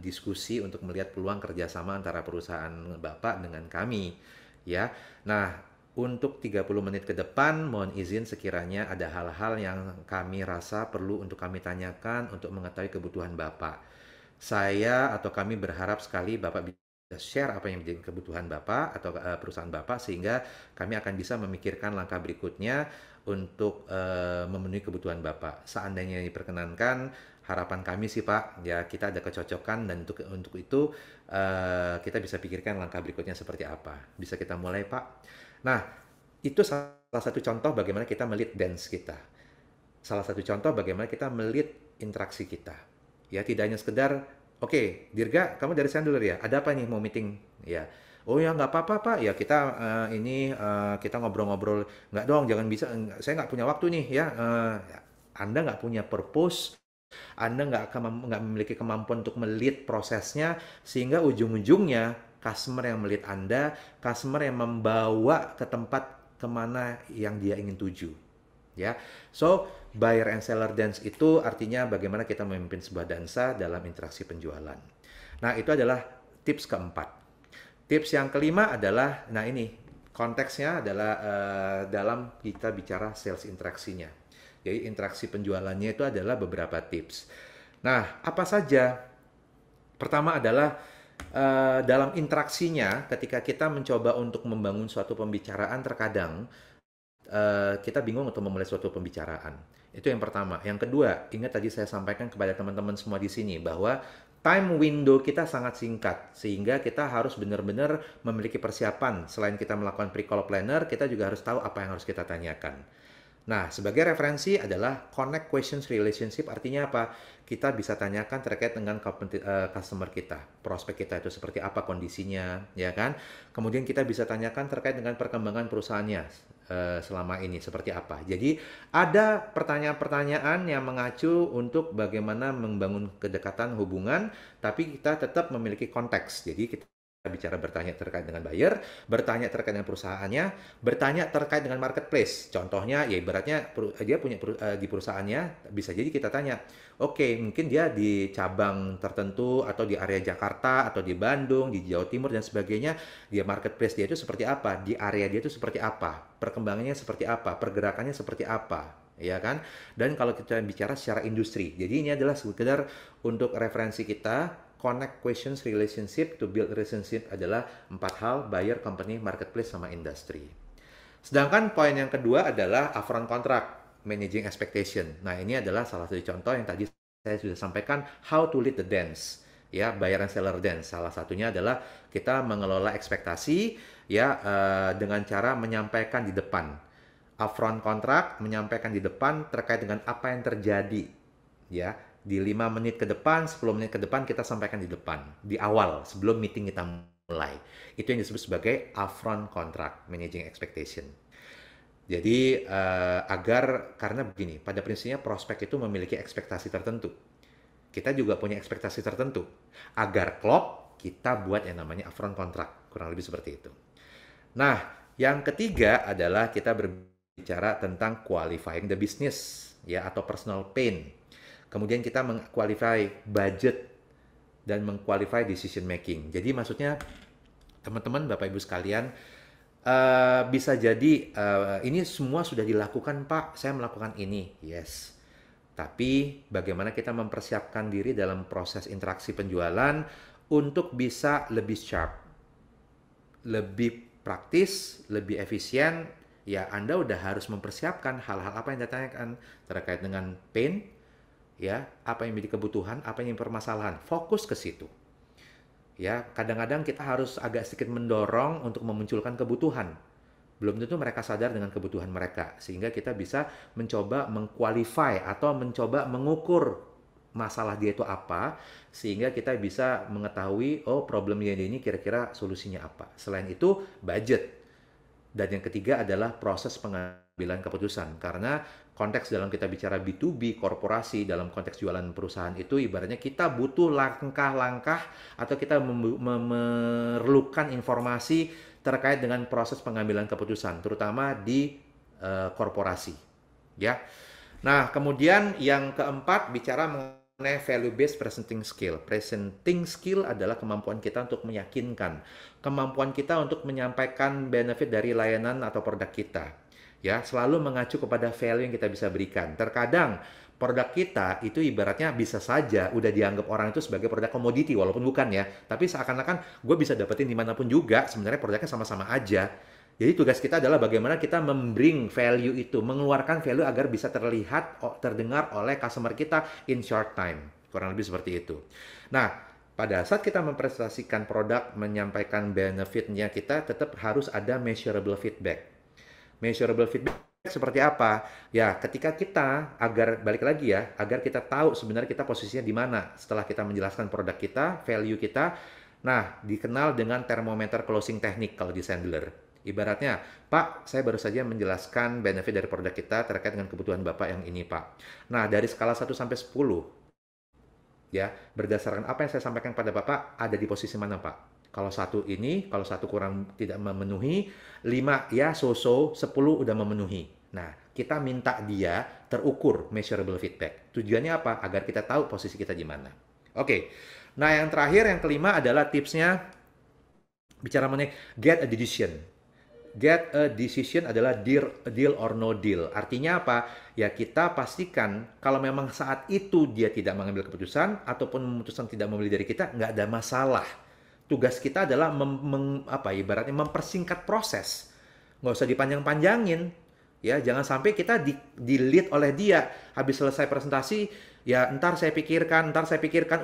[SPEAKER 1] diskusi untuk melihat peluang kerjasama antara perusahaan Bapak dengan kami. Ya, nah untuk 30 menit ke depan, mohon izin sekiranya ada hal-hal yang kami rasa perlu untuk kami tanyakan untuk mengetahui kebutuhan Bapak. Saya atau kami berharap sekali Bapak bisa share apa yang menjadi kebutuhan Bapak atau perusahaan Bapak sehingga kami akan bisa memikirkan langkah berikutnya untuk memenuhi kebutuhan Bapak. Seandainya diperkenankan, harapan kami sih Pak, ya kita ada kecocokan dan untuk itu kita bisa pikirkan langkah berikutnya seperti apa. Bisa kita mulai Pak? Nah, itu salah satu contoh bagaimana kita melihat dance kita. Salah satu contoh bagaimana kita melihat interaksi kita. Ya, tidak hanya sekedar, oke, Dirga, kamu dari Sandler ya? Ada apa nih mau meeting? Ya, oh ya nggak apa-apa Pak. Ya kita kita ngobrol-ngobrol. Nggak dong, jangan bisa. Saya nggak punya waktu nih ya. Anda nggak punya purpose. Anda nggak memiliki kemampuan untuk melihat prosesnya sehingga ujung-ujungnya customer yang melihat Anda, customer yang membawa ke tempat kemana yang dia ingin tuju. Ya, so buyer and seller dance itu artinya bagaimana kita memimpin sebuah dansa dalam interaksi penjualan. Nah, itu adalah tips keempat. Tips yang kelima adalah, nah ini konteksnya adalah dalam kita bicara sales interaksinya. Jadi interaksi penjualannya itu adalah beberapa tips. Nah, apa saja? Pertama adalah dalam interaksinya ketika kita mencoba untuk membangun suatu pembicaraan terkadang kita bingung untuk memulai suatu pembicaraan. Itu yang pertama. Yang kedua, ingat tadi saya sampaikan kepada teman-teman semua di sini bahwa time window kita sangat singkat sehingga kita harus benar-benar memiliki persiapan. Selain kita melakukan pre-call planner, kita juga harus tahu apa yang harus kita tanyakan. Nah, sebagai referensi adalah connect questions relationship, artinya apa? Kita bisa tanyakan terkait dengan customer kita, prospek kita itu seperti apa kondisinya, ya kan? Kemudian kita bisa tanyakan terkait dengan perkembangan perusahaannya selama ini seperti apa. Jadi ada pertanyaan-pertanyaan yang mengacu untuk bagaimana membangun kedekatan hubungan, tapi kita tetap memiliki konteks. Jadi kita bicara bertanya terkait dengan buyer, bertanya terkait dengan perusahaannya, bertanya terkait dengan marketplace. Contohnya, ya ibaratnya dia punya di perusahaannya, bisa jadi kita tanya, oke, mungkin dia di cabang tertentu atau di area Jakarta atau di Bandung, di Jawa Timur dan sebagainya, dia marketplace dia itu seperti apa, di area dia itu seperti apa, perkembangannya seperti apa, pergerakannya seperti apa. Ya kan? Dan kalau kita bicara secara industri, jadi ini adalah sekedar untuk referensi kita. Connect questions relationship to build relationship adalah 4 hal: buyer, company, marketplace, sama industri. Sedangkan poin yang kedua adalah upfront contract, managing expectation. Nah, ini adalah salah satu contoh yang tadi saya sudah sampaikan, how to lead the dance. Ya, buyer and seller dance. Salah satunya adalah kita mengelola ekspektasi ya dengan cara menyampaikan di depan. Upfront contract menyampaikan di depan terkait dengan apa yang terjadi. Ya, di 5 menit ke depan, 10 menit ke depan kita sampaikan di depan, di awal, sebelum meeting kita mulai. Itu yang disebut sebagai upfront contract, managing expectation. Jadi karena begini, pada prinsipnya prospek itu memiliki ekspektasi tertentu. Kita juga punya ekspektasi tertentu. Agar klop, kita buat yang namanya upfront contract, kurang lebih seperti itu. Nah, yang ketiga adalah kita berbicara tentang qualifying the business, ya, atau personal pain. Kemudian kita mengqualify budget dan mengqualify decision making. Jadi maksudnya teman-teman, Bapak Ibu sekalian, bisa jadi ini semua sudah dilakukan, Pak. Saya melakukan ini, yes. Tapi bagaimana kita mempersiapkan diri dalam proses interaksi penjualan untuk bisa lebih sharp, lebih praktis, lebih efisien. Ya, Anda udah harus mempersiapkan hal-hal apa yang ditanyakan terkait dengan pain, ya, apa yang menjadi kebutuhan, apa yang permasalahan. Fokus ke situ. Ya, kadang-kadang kita harus agak sedikit mendorong untuk memunculkan kebutuhan. Belum tentu mereka sadar dengan kebutuhan mereka, sehingga kita bisa mencoba mengqualify atau mencoba mengukur masalah dia itu apa, sehingga kita bisa mengetahui, oh, problemnya ini kira-kira solusinya apa. Selain itu, budget. Dan yang ketiga adalah proses pengambilan keputusan. Karena konteks dalam kita bicara B2B, korporasi, dalam konteks jualan perusahaan itu ibaratnya kita butuh langkah-langkah atau kita memerlukan informasi terkait dengan proses pengambilan keputusan, terutama di korporasi. Ya. Nah, kemudian yang keempat bicara mengenai value-based presenting skill. Presenting skill adalah kemampuan kita untuk meyakinkan, kemampuan kita untuk menyampaikan benefit dari layanan atau produk kita. Ya, selalu mengacu kepada value yang kita bisa berikan. Terkadang produk kita itu ibaratnya bisa saja udah dianggap orang itu sebagai produk komoditi, walaupun bukan ya. Tapi seakan-akan gue bisa dapetin dimanapun juga, sebenarnya produknya sama-sama aja. Jadi tugas kita adalah bagaimana kita membring value itu, mengeluarkan value agar bisa terlihat, terdengar oleh customer kita in short time. Kurang lebih seperti itu. Nah, pada saat kita mempresentasikan produk, menyampaikan benefitnya, kita tetap harus ada measurable feedback. Measurable feedback seperti apa? Ya, ketika kita, agar balik lagi ya, agar kita tahu sebenarnya kita posisinya di mana setelah kita menjelaskan produk kita, value kita. Nah, dikenal dengan termometer closing technique kalau di Sandler. Ibaratnya, Pak, saya baru saja menjelaskan benefit dari produk kita terkait dengan kebutuhan Bapak yang ini, Pak. Nah, dari skala 1 sampai 10, ya, berdasarkan apa yang saya sampaikan pada Bapak, ada di posisi mana, Pak? Kalau satu ini, kalau satu kurang tidak memenuhi, 5 ya so-so, 10 udah memenuhi. Nah, kita minta dia terukur measurable feedback. Tujuannya apa? Agar kita tahu posisi kita di mana. Oke. Nah, yang terakhir, yang kelima adalah tipsnya bicara mengenai get a decision. Get a decision adalah deal or no deal. Artinya apa? Ya, kita pastikan kalau memang saat itu dia tidak mengambil keputusan ataupun memutuskan tidak membeli dari kita, nggak ada masalah. Tugas kita adalah ibaratnya mempersingkat proses. Nggak usah dipanjang-panjangin. Ya, jangan sampai kita di-lead oleh dia. Habis selesai presentasi, ya ntar saya pikirkan,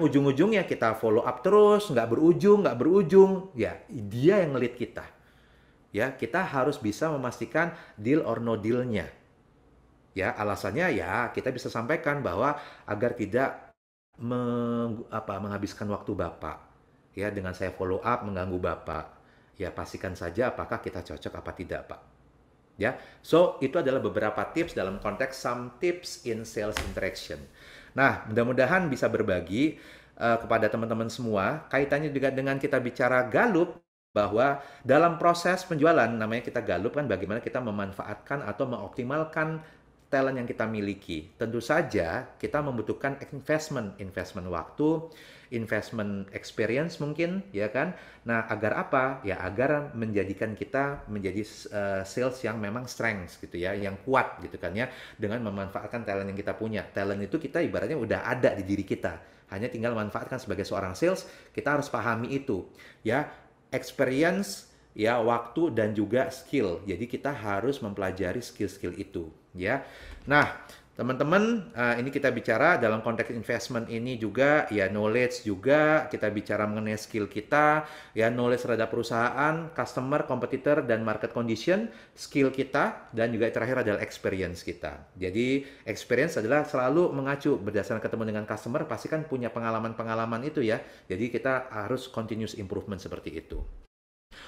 [SPEAKER 1] ujung-ujungnya kita follow up terus, nggak berujung. Ya, dia yang nge-lead kita. Ya, kita harus bisa memastikan deal or no deal-nya. Ya, alasannya ya kita bisa sampaikan bahwa agar tidak menghabiskan waktu Bapak. Ya, dengan saya follow up mengganggu Bapak. Ya, pastikan saja apakah kita cocok apa tidak, Pak. Ya, so itu adalah beberapa tips dalam konteks some tips in sales interaction. Nah, mudah-mudahan bisa berbagi. kepada teman-teman semua, kaitannya juga dengan kita bicara Galup, bahwa dalam proses penjualan, namanya kita Galup kan, bagaimana kita memanfaatkan atau mengoptimalkan talent yang kita miliki. Tentu saja kita membutuhkan investment waktu, investment experience mungkin, ya kan? Nah, agar apa? Ya agar menjadikan kita menjadi sales yang memang strength gitu ya, yang kuat gitu kan ya, dengan memanfaatkan talent yang kita punya. Talent itu kita ibaratnya udah ada di diri kita. Hanya tinggal manfaatkan sebagai seorang sales, kita harus pahami itu. Ya, experience, ya waktu dan juga skill. Jadi kita harus mempelajari skill-skill itu, ya. Nah, teman-teman, ini kita bicara dalam konteks investment ini juga, ya knowledge juga, kita bicara mengenai skill kita, ya knowledge terhadap perusahaan, customer, competitor, dan market condition, skill kita, dan juga terakhir adalah experience kita. Jadi, experience adalah selalu mengacu berdasarkan ketemu dengan customer, pasti kan punya pengalaman-pengalaman itu ya. Jadi, kita harus continuous improvement seperti itu.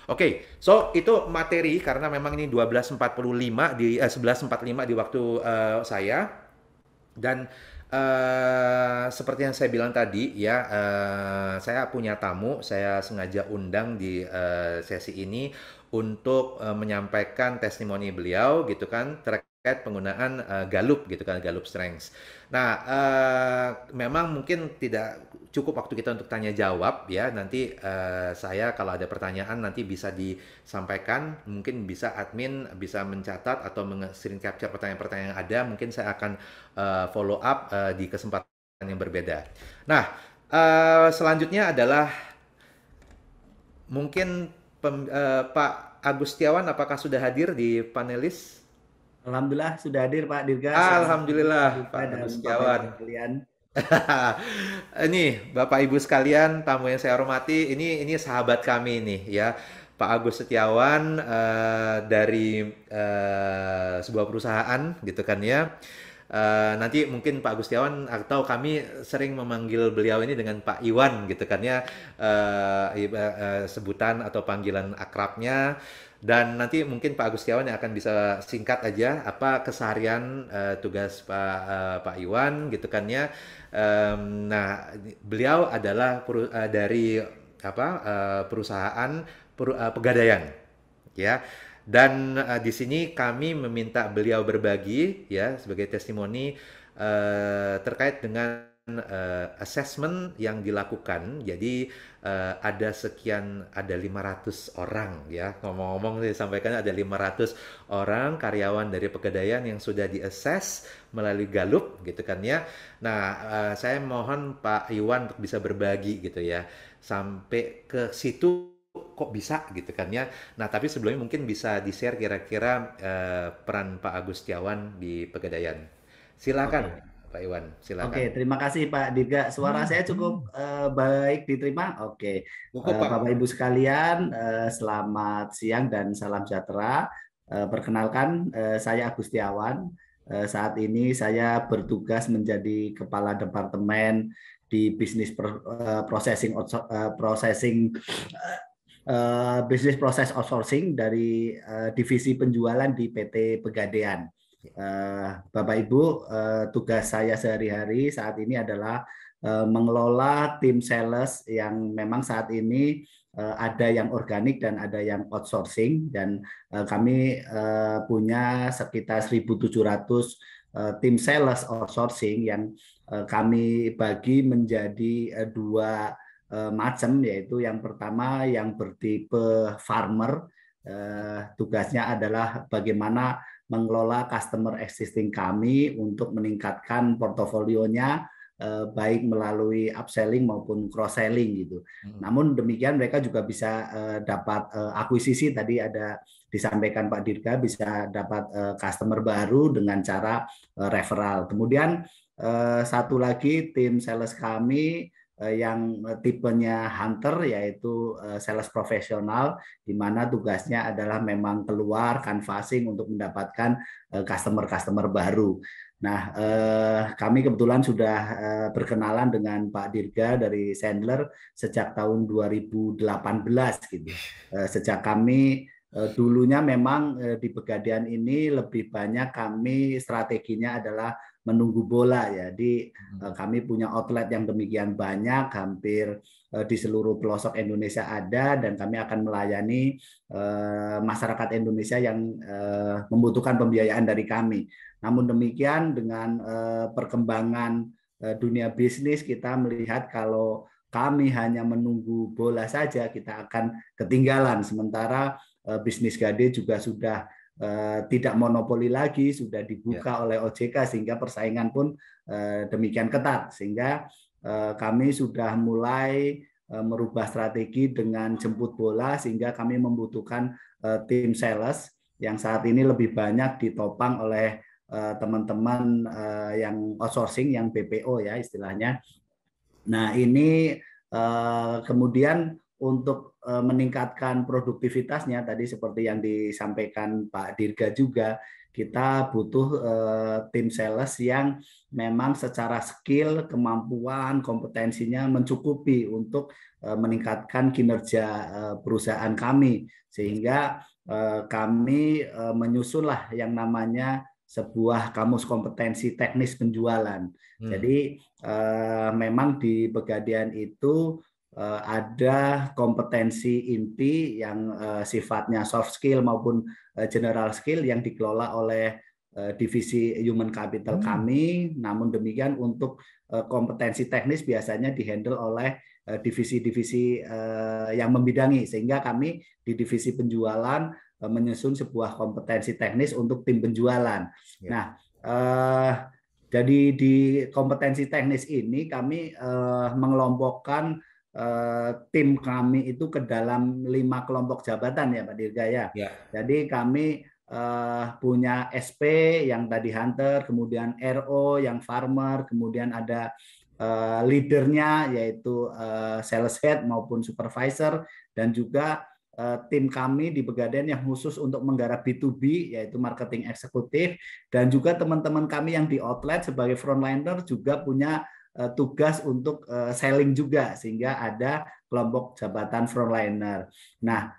[SPEAKER 1] Oke, so itu materi karena memang ini 12.45 di 11.45 di waktu saya, dan seperti yang saya bilang tadi ya, saya punya tamu, saya sengaja undang di sesi ini untuk menyampaikan testimoni beliau gitu kan, terkait penggunaan Galup gitu kan, Galup Strengths. Nah, memang mungkin tidak cukup waktu kita untuk tanya jawab ya. Nanti saya kalau ada pertanyaan nanti bisa disampaikan. Mungkin bisa admin bisa mencatat atau screen capture pertanyaan-pertanyaan yang ada. Mungkin saya akan follow up di kesempatan yang berbeda. Nah, selanjutnya adalah mungkin Pak Agustiawan, apakah sudah hadir di panelis?
[SPEAKER 2] Alhamdulillah sudah hadir Pak Dirga. Selamat pagi Pak
[SPEAKER 1] Alhamdulillah,
[SPEAKER 2] Dirga
[SPEAKER 1] Pak
[SPEAKER 2] dan Bapak Ibu
[SPEAKER 1] Agustiawan.
[SPEAKER 2] sekalian.
[SPEAKER 1] Ini Bapak Ibu sekalian, tamu yang saya hormati, ini sahabat kami nih ya, Pak Agus Setiawan dari sebuah perusahaan gitu kan ya. Nanti mungkin Pak Agus Setiawan atau kami sering memanggil beliau ini dengan Pak Iwan gitu kan ya, sebutan atau panggilan akrabnya. Dan nanti mungkin Pak Agustiawan yang akan bisa singkat aja apa keseharian tugas Pak Iwan gitu kan ya. Nah, beliau adalah dari apa perusahaan pegadaian ya. Dan di sini kami meminta beliau berbagi ya sebagai testimoni terkait dengan assessment yang dilakukan. Jadi ada 500 orang ya. Ngomong-ngomong saya sampaikan ada 500 orang karyawan dari Pegadaian yang sudah di-assess melalui Galup gitu kan ya. Nah, saya mohon Pak Iwan untuk bisa berbagi gitu ya. Sampai ke situ kok bisa gitu kan ya. Nah, tapi sebelumnya mungkin bisa di-share kira-kira peran Pak Agustiawan di Pegadaian. Silakan
[SPEAKER 2] Oke.
[SPEAKER 1] Pak Iwan, silakan.
[SPEAKER 2] Oke, terima kasih Pak Dirga. Suara saya cukup baik diterima. Oke,
[SPEAKER 1] Cukup
[SPEAKER 2] Bapak
[SPEAKER 1] Pak.
[SPEAKER 2] Ibu sekalian, selamat siang dan salam sejahtera. Perkenalkan, saya Agustiawan. Saat ini saya bertugas menjadi Kepala Departemen di Processing Business Process Outsourcing dari Divisi Penjualan di PT Pegadaian. Bapak Ibu, tugas saya sehari-hari saat ini adalah mengelola tim sales yang memang saat ini ada yang organik dan ada yang outsourcing, dan kami punya sekitar 1.700 tim sales outsourcing yang kami bagi menjadi dua macam, yaitu yang pertama yang bertipe farmer, tugasnya adalah bagaimana mengelola customer existing kami untuk meningkatkan portofolionya baik melalui upselling maupun cross selling gitu. Namun demikian mereka juga bisa dapat akuisisi, tadi ada disampaikan Pak Dirga, bisa dapat customer baru dengan cara referral. Kemudian satu lagi tim sales kami yang tipenya hunter, yaitu sales profesional, di mana tugasnya adalah memang keluar canvassing untuk mendapatkan customer-customer baru. Nah, kami kebetulan sudah berkenalan dengan Pak Dirga dari Sandler sejak tahun 2018 gitu. Sejak kami dulunya memang di Pegadaian ini lebih banyak kami strateginya adalah menunggu bola ya. Jadi kami punya outlet yang demikian banyak, hampir di seluruh pelosok Indonesia ada, dan kami akan melayani masyarakat Indonesia yang membutuhkan pembiayaan dari kami. Namun demikian, dengan perkembangan dunia bisnis, kita melihat kalau kami hanya menunggu bola saja, kita akan ketinggalan. Sementara bisnis Gade juga sudah tidak monopoli lagi, sudah dibuka oleh OJK, sehingga persaingan pun demikian ketat. Sehingga kami sudah mulai merubah strategi dengan jemput bola, sehingga kami membutuhkan tim sales yang saat ini lebih banyak ditopang oleh teman-teman yang outsourcing, yang BPO ya istilahnya. Nah, ini kemudian untuk meningkatkan produktivitasnya, tadi seperti yang disampaikan Pak Dirga juga, kita butuh tim sales yang memang secara skill, kemampuan, kompetensinya mencukupi untuk meningkatkan kinerja perusahaan kami, sehingga kami menyusunlah yang namanya sebuah kamus kompetensi teknis penjualan. Jadi memang di Pegadaian itu ada kompetensi inti yang sifatnya soft skill maupun general skill yang dikelola oleh divisi human capital kami. Namun demikian untuk kompetensi teknis biasanya dihandle oleh divisi-divisi yang membidangi, sehingga kami di divisi penjualan menyusun sebuah kompetensi teknis untuk tim penjualan. Nah, jadi di kompetensi teknis ini kami mengelompokkan tim kami itu ke dalam 5 kelompok jabatan ya Pak Dirga ya. Jadi kami punya SP yang tadi hunter, kemudian RO yang farmer, kemudian ada leadernya yaitu sales head maupun supervisor, dan juga tim kami di Pegadaian yang khusus untuk menggarap B2B yaitu marketing eksekutif, dan juga teman-teman kami yang di outlet sebagai frontliner juga punya tugas untuk selling juga, sehingga ada kelompok jabatan frontliner. Nah,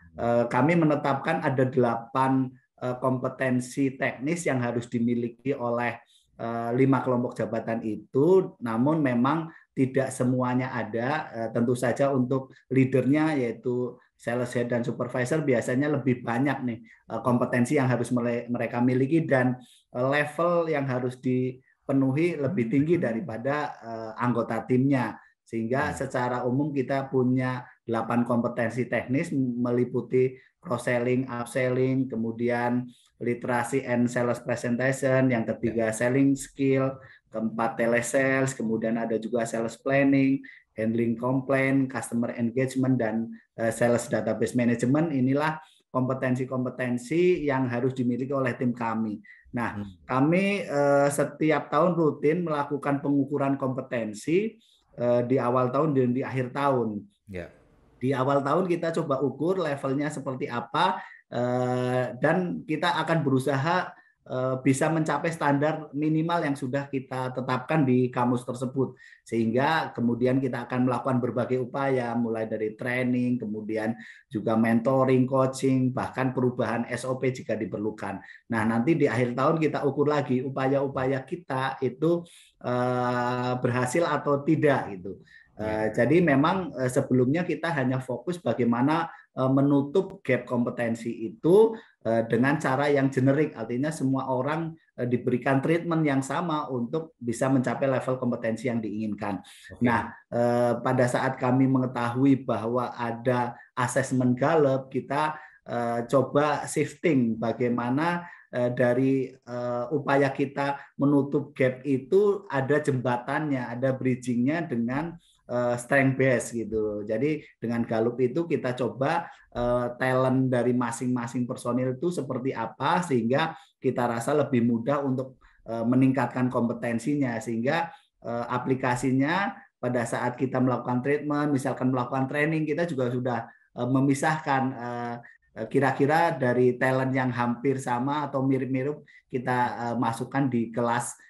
[SPEAKER 2] kami menetapkan ada 8 kompetensi teknis yang harus dimiliki oleh 5 kelompok jabatan itu, namun memang tidak semuanya ada. Tentu saja untuk leadernya yaitu sales head dan supervisor biasanya lebih banyak nih kompetensi yang harus mereka miliki, dan level yang harus dipenuhi lebih tinggi daripada anggota timnya. Sehingga secara umum kita punya 8 kompetensi teknis meliputi cross-selling, upselling, kemudian literasi and sales presentation, yang ketiga selling skill, keempat telesales, kemudian ada juga sales planning, handling complaint, customer engagement, dan sales database management. Inilah kompetensi-kompetensi yang harus dimiliki oleh tim kami. Nah, kami setiap tahun rutin melakukan pengukuran kompetensi di awal tahun dan di akhir tahun. Di awal tahun kita coba ukur levelnya seperti apa, dan kita akan berusaha bisa mencapai standar minimal yang sudah kita tetapkan di kamus tersebut, sehingga kemudian kita akan melakukan berbagai upaya mulai dari training, kemudian juga mentoring, coaching, bahkan perubahan SOP jika diperlukan. Nah, nanti di akhir tahun kita ukur lagi upaya-upaya kita itu berhasil atau tidak gitu. Jadi memang sebelumnya kita hanya fokus bagaimana menutup gap kompetensi itu dengan cara yang generik, artinya semua orang diberikan treatment yang sama untuk bisa mencapai level kompetensi yang diinginkan. Nah, pada saat kami mengetahui bahwa ada asesmen Gallup, kita coba shifting bagaimana dari upaya kita menutup gap itu ada jembatannya, ada bridgingnya dengan strength base gitu. Jadi dengan Gallup itu kita coba talent dari masing-masing personil itu seperti apa, sehingga kita rasa lebih mudah untuk meningkatkan kompetensinya, sehingga aplikasinya pada saat kita melakukan treatment, misalkan melakukan training, kita juga sudah memisahkan kira-kira dari talent yang hampir sama atau mirip-mirip kita masukkan di kelas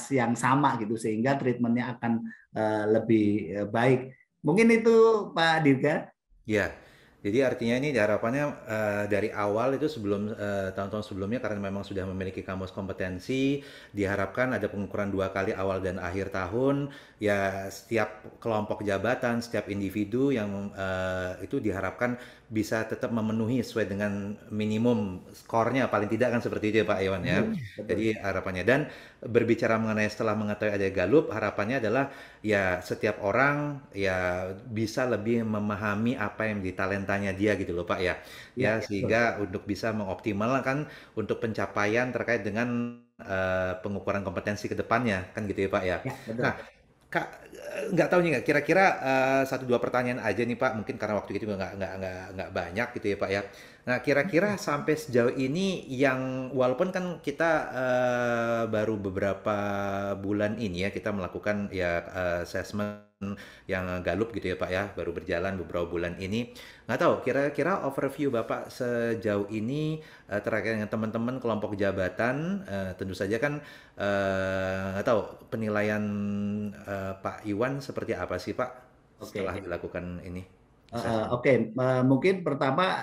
[SPEAKER 2] yang sama gitu, sehingga treatmentnya akan lebih baik. Mungkin itu Pak Dirga.
[SPEAKER 1] Ya, Jadi artinya ini harapannya dari awal itu sebelum tahun-tahun sebelumnya karena memang sudah memiliki kamus kompetensi, diharapkan ada pengukuran 2 kali awal dan akhir tahun. Ya setiap kelompok jabatan, setiap individu yang itu diharapkan bisa tetap memenuhi sesuai dengan minimum skornya paling tidak kan seperti itu ya Pak Iwan ya.
[SPEAKER 2] Betul, betul.
[SPEAKER 1] Jadi harapannya dan berbicara mengenai setelah mengetahui ada Galup, harapannya adalah ya setiap orang ya bisa lebih memahami apa yang di talentanya dia gitu loh Pak ya.
[SPEAKER 2] Ya,
[SPEAKER 1] Ya
[SPEAKER 2] ya, betul.
[SPEAKER 1] sehingga untuk bisa mengoptimalkan untuk pencapaian terkait dengan pengukuran kompetensi ke depannya kan gitu ya Pak ya.
[SPEAKER 2] Ya,
[SPEAKER 1] Nah,
[SPEAKER 2] betul.
[SPEAKER 1] Kak, nggak tahu nih nggak kira-kira satu dua pertanyaan aja nih Pak, mungkin karena waktu itu nggak banyak gitu ya Pak ya. Nah, kira-kira sampai sejauh ini yang walaupun kan kita baru beberapa bulan ini ya kita melakukan ya assessment yang Galup gitu ya Pak ya, baru berjalan beberapa bulan ini. Nggak tahu kira-kira overview Bapak sejauh ini terkait dengan teman-teman kelompok jabatan, tentu saja kan nggak tahu penilaian Pak Iwan seperti apa sih Pak setelah
[SPEAKER 2] Oke.
[SPEAKER 1] dilakukan ini assessment?
[SPEAKER 2] Oke, mungkin pertama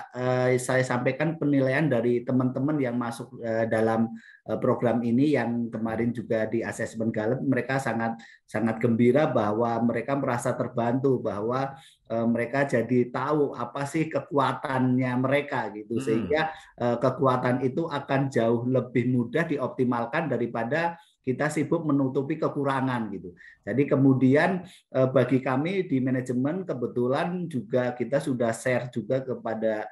[SPEAKER 2] saya sampaikan penilaian dari teman-teman yang masuk dalam program ini yang kemarin juga di asesmen Gallup, mereka sangat sangat gembira bahwa mereka merasa terbantu bahwa mereka jadi tahu apa sih kekuatannya mereka gitu,
[SPEAKER 1] Mm-mm.
[SPEAKER 2] sehingga kekuatan itu akan jauh lebih mudah dioptimalkan daripada kita sibuk menutupi kekurangan gitu. Jadi kemudian bagi kami di manajemen kebetulan juga kita sudah share juga kepada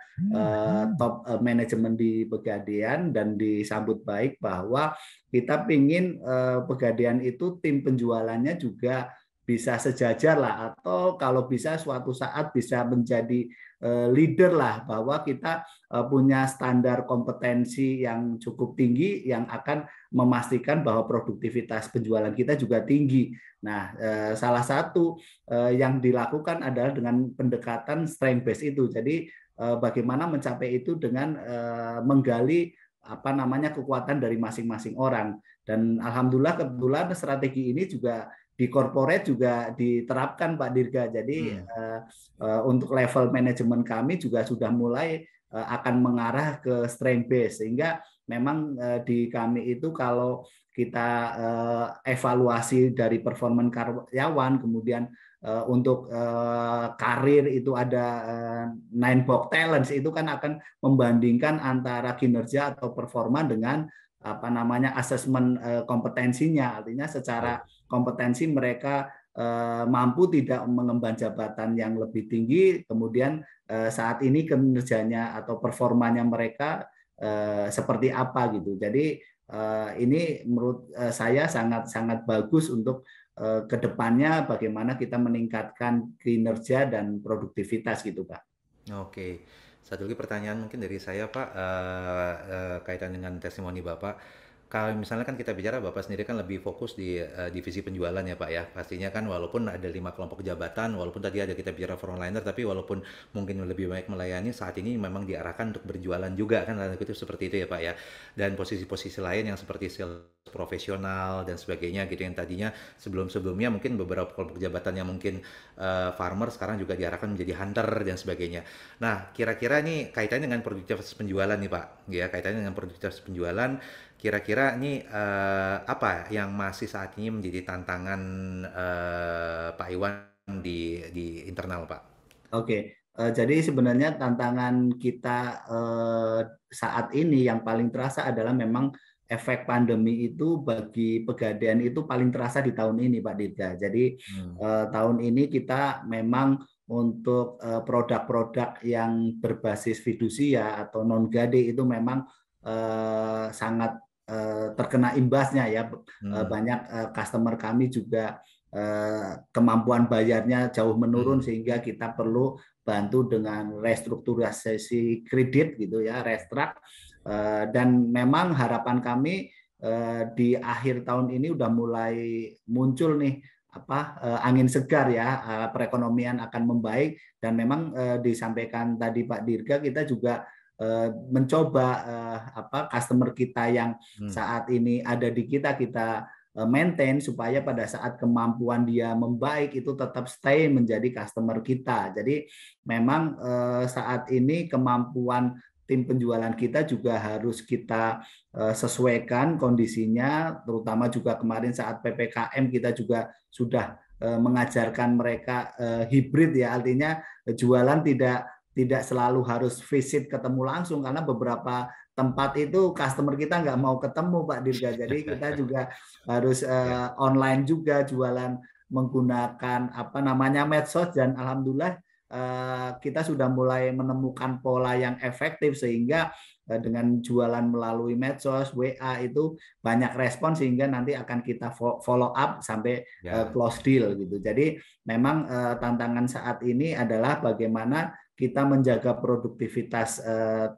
[SPEAKER 2] top manajemen di Pegadaian dan disambut baik bahwa kita ingin Pegadaian itu tim penjualannya juga bisa sejajar lah atau kalau bisa suatu saat bisa menjadi leader lah bahwa kita punya standar kompetensi yang cukup tinggi yang akan memastikan bahwa produktivitas penjualan kita juga tinggi. Nah, salah satu yang dilakukan adalah dengan pendekatan strength base itu. Jadi bagaimana mencapai itu dengan menggali apa namanya kekuatan dari masing-masing orang. Dan alhamdulillah kebetulan strategi ini juga di corporate juga diterapkan Pak Dirga. Jadi
[SPEAKER 1] Hmm.
[SPEAKER 2] untuk level manajemen kami juga sudah mulai akan mengarah ke strength base sehingga memang di kami itu kalau kita evaluasi dari performa karyawan, kemudian untuk karir itu ada nine box talents itu kan akan membandingkan antara kinerja atau performa dengan apa namanya asesmen kompetensinya, artinya secara
[SPEAKER 1] Betul.
[SPEAKER 2] kompetensi mereka mampu tidak mengemban jabatan yang lebih tinggi, kemudian saat ini kinerjanya atau performanya mereka seperti apa gitu. Jadi ini menurut saya sangat sangat bagus untuk kedepannya bagaimana kita meningkatkan kinerja dan produktivitas gitu Pak.
[SPEAKER 1] Oke, satu lagi pertanyaan mungkin dari saya Pak, kaitan dengan testimoni Bapak. Kalau misalnya kan kita bicara Bapak sendiri kan lebih fokus di divisi penjualan ya Pak ya. Pastinya kan walaupun ada 5 kelompok jabatan, walaupun tadi ada kita bicara frontliner, tapi walaupun mungkin lebih baik melayani saat ini memang diarahkan untuk berjualan juga kan, itu seperti itu ya Pak ya. Dan posisi-posisi lain yang seperti sales profesional dan sebagainya gitu yang tadinya sebelum-sebelumnya mungkin beberapa kelompok jabatan yang mungkin farmer sekarang juga diarahkan menjadi hunter dan sebagainya. Nah, kira-kira ini kaitannya dengan produktivitas penjualan nih Pak. Ya, kaitannya dengan produktivitas penjualan. Kira-kira ini apa yang masih saat ini menjadi tantangan Pak Iwan di internal Pak?
[SPEAKER 2] Oke, jadi sebenarnya tantangan kita saat ini yang paling terasa adalah memang efek pandemi itu bagi Pegadaian itu paling terasa di tahun ini, Pak Dirga. Jadi
[SPEAKER 1] Hmm.
[SPEAKER 2] tahun ini kita memang untuk produk-produk yang berbasis fidusia atau non gade itu memang sangat terkena imbasnya ya.
[SPEAKER 1] Hmm.
[SPEAKER 2] Banyak customer kami juga kemampuan bayarnya jauh menurun
[SPEAKER 1] Hmm.
[SPEAKER 2] sehingga kita perlu bantu dengan restrukturisasi kredit gitu ya, restruk. Dan memang harapan kami di akhir tahun ini udah mulai muncul nih apa angin segar ya, perekonomian akan membaik dan memang disampaikan tadi Pak Dirga kita juga mencoba apa customer kita yang
[SPEAKER 1] Hmm.
[SPEAKER 2] saat ini ada di kita maintain supaya pada saat kemampuan dia membaik itu tetap stay menjadi customer kita. Jadi memang saat ini kemampuan tim penjualan kita juga harus kita sesuaikan kondisinya, terutama juga kemarin saat PPKM kita juga sudah mengajarkan mereka hibrid ya, artinya jualan tidak selalu harus visit ketemu langsung karena beberapa tempat itu customer kita nggak mau ketemu Pak Dirga. Jadi kita juga harus online juga jualan menggunakan apa namanya medsos, dan alhamdulillah kita sudah mulai menemukan pola yang efektif sehingga dengan jualan melalui medsos, WA itu banyak respon sehingga nanti akan kita follow up sampai close deal gitu. Jadi memang tantangan saat ini adalah bagaimana kita menjaga produktivitas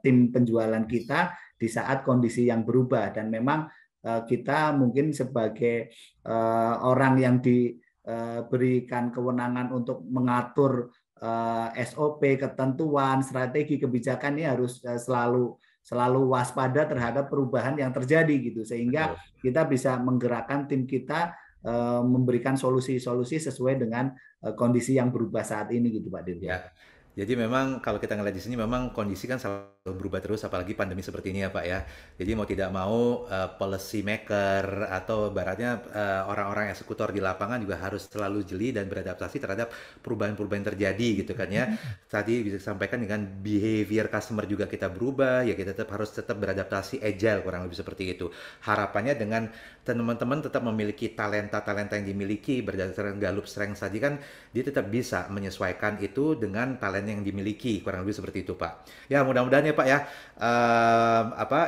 [SPEAKER 2] tim penjualan kita di saat kondisi yang berubah, dan memang kita mungkin sebagai orang yang diberikan kewenangan untuk mengatur SOP, ketentuan, strategi, kebijakan ini harus selalu waspada terhadap perubahan yang terjadi gitu, sehingga kita bisa menggerakkan tim kita memberikan solusi-solusi sesuai dengan kondisi yang berubah saat ini gitu Pak Dirga.
[SPEAKER 1] Ya. Jadi memang kalau kita ngeliat di sini memang kondisi kan selalu berubah terus, apalagi pandemi seperti ini ya Pak ya. Jadi mau tidak mau policy maker atau baratnya orang-orang eksekutor di lapangan juga harus selalu jeli dan beradaptasi terhadap perubahan-perubahan yang terjadi gitu kan ya. Tadi bisa disampaikan dengan behavior customer juga kita berubah, ya kita harus tetap beradaptasi agile, kurang lebih seperti itu. Harapannya dengan teman-teman tetap memiliki talenta-talenta yang dimiliki berdasarkan Gallup Strengths tadi kan, dia tetap bisa menyesuaikan itu dengan talent yang dimiliki, kurang lebih seperti itu Pak. Ya mudah-mudahan ya Pak ya,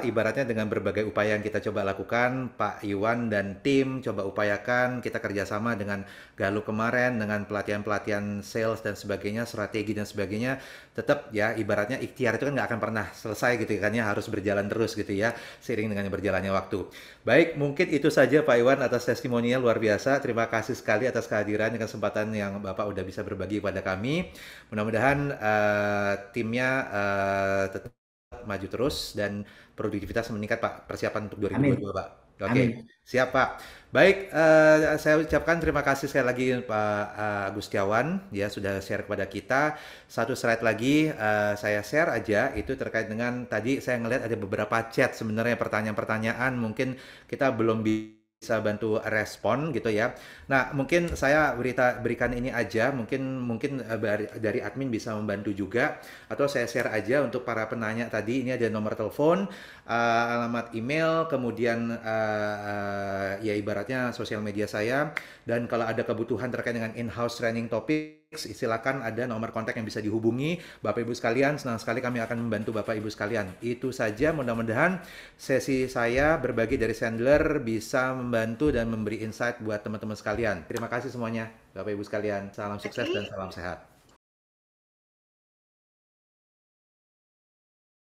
[SPEAKER 1] ibaratnya dengan berbagai upaya yang kita coba lakukan, Pak Iwan dan tim coba upayakan, kita kerjasama dengan Gallup kemarin, dengan pelatihan-pelatihan sales dan sebagainya, strategi dan sebagainya, tetap ya ibaratnya ikhtiar itu kan nggak akan pernah selesai gitu kan ya, harus berjalan terus gitu ya, seiring dengan berjalannya waktu. Baik, mungkin itu saja Pak Iwan atas testimonial luar biasa. Terima kasih sekali atas kehadiran dan kesempatan yang Bapak udah bisa berbagi kepada kami. Mudah-mudahan timnya tetap maju terus dan produktivitas meningkat Pak. Persiapan untuk
[SPEAKER 2] Amin.
[SPEAKER 1] 2022 Pak. Oke,
[SPEAKER 2] Amin.
[SPEAKER 1] siap Pak. Baik, saya ucapkan terima kasih sekali lagi Pak Agustiawan ya sudah share kepada kita. Satu slide lagi saya share aja itu terkait dengan tadi saya ngelihat ada beberapa chat sebenarnya pertanyaan-pertanyaan mungkin kita belum bisa bantu respon gitu ya. Nah, mungkin saya berikan ini aja, mungkin dari admin bisa membantu juga atau saya share aja untuk para penanya tadi. Ini ada nomor telepon, alamat email, kemudian ya ibaratnya sosial media saya, dan kalau ada kebutuhan terkait dengan in-house training topik silakan ada nomor kontak yang bisa dihubungi Bapak Ibu sekalian, senang sekali kami akan membantu Bapak Ibu sekalian. Itu saja, mudah-mudahan sesi saya berbagi dari Sandler bisa membantu dan memberi insight buat teman-teman sekalian. Terima kasih semuanya Bapak Ibu sekalian, salam sukses dan salam sehat.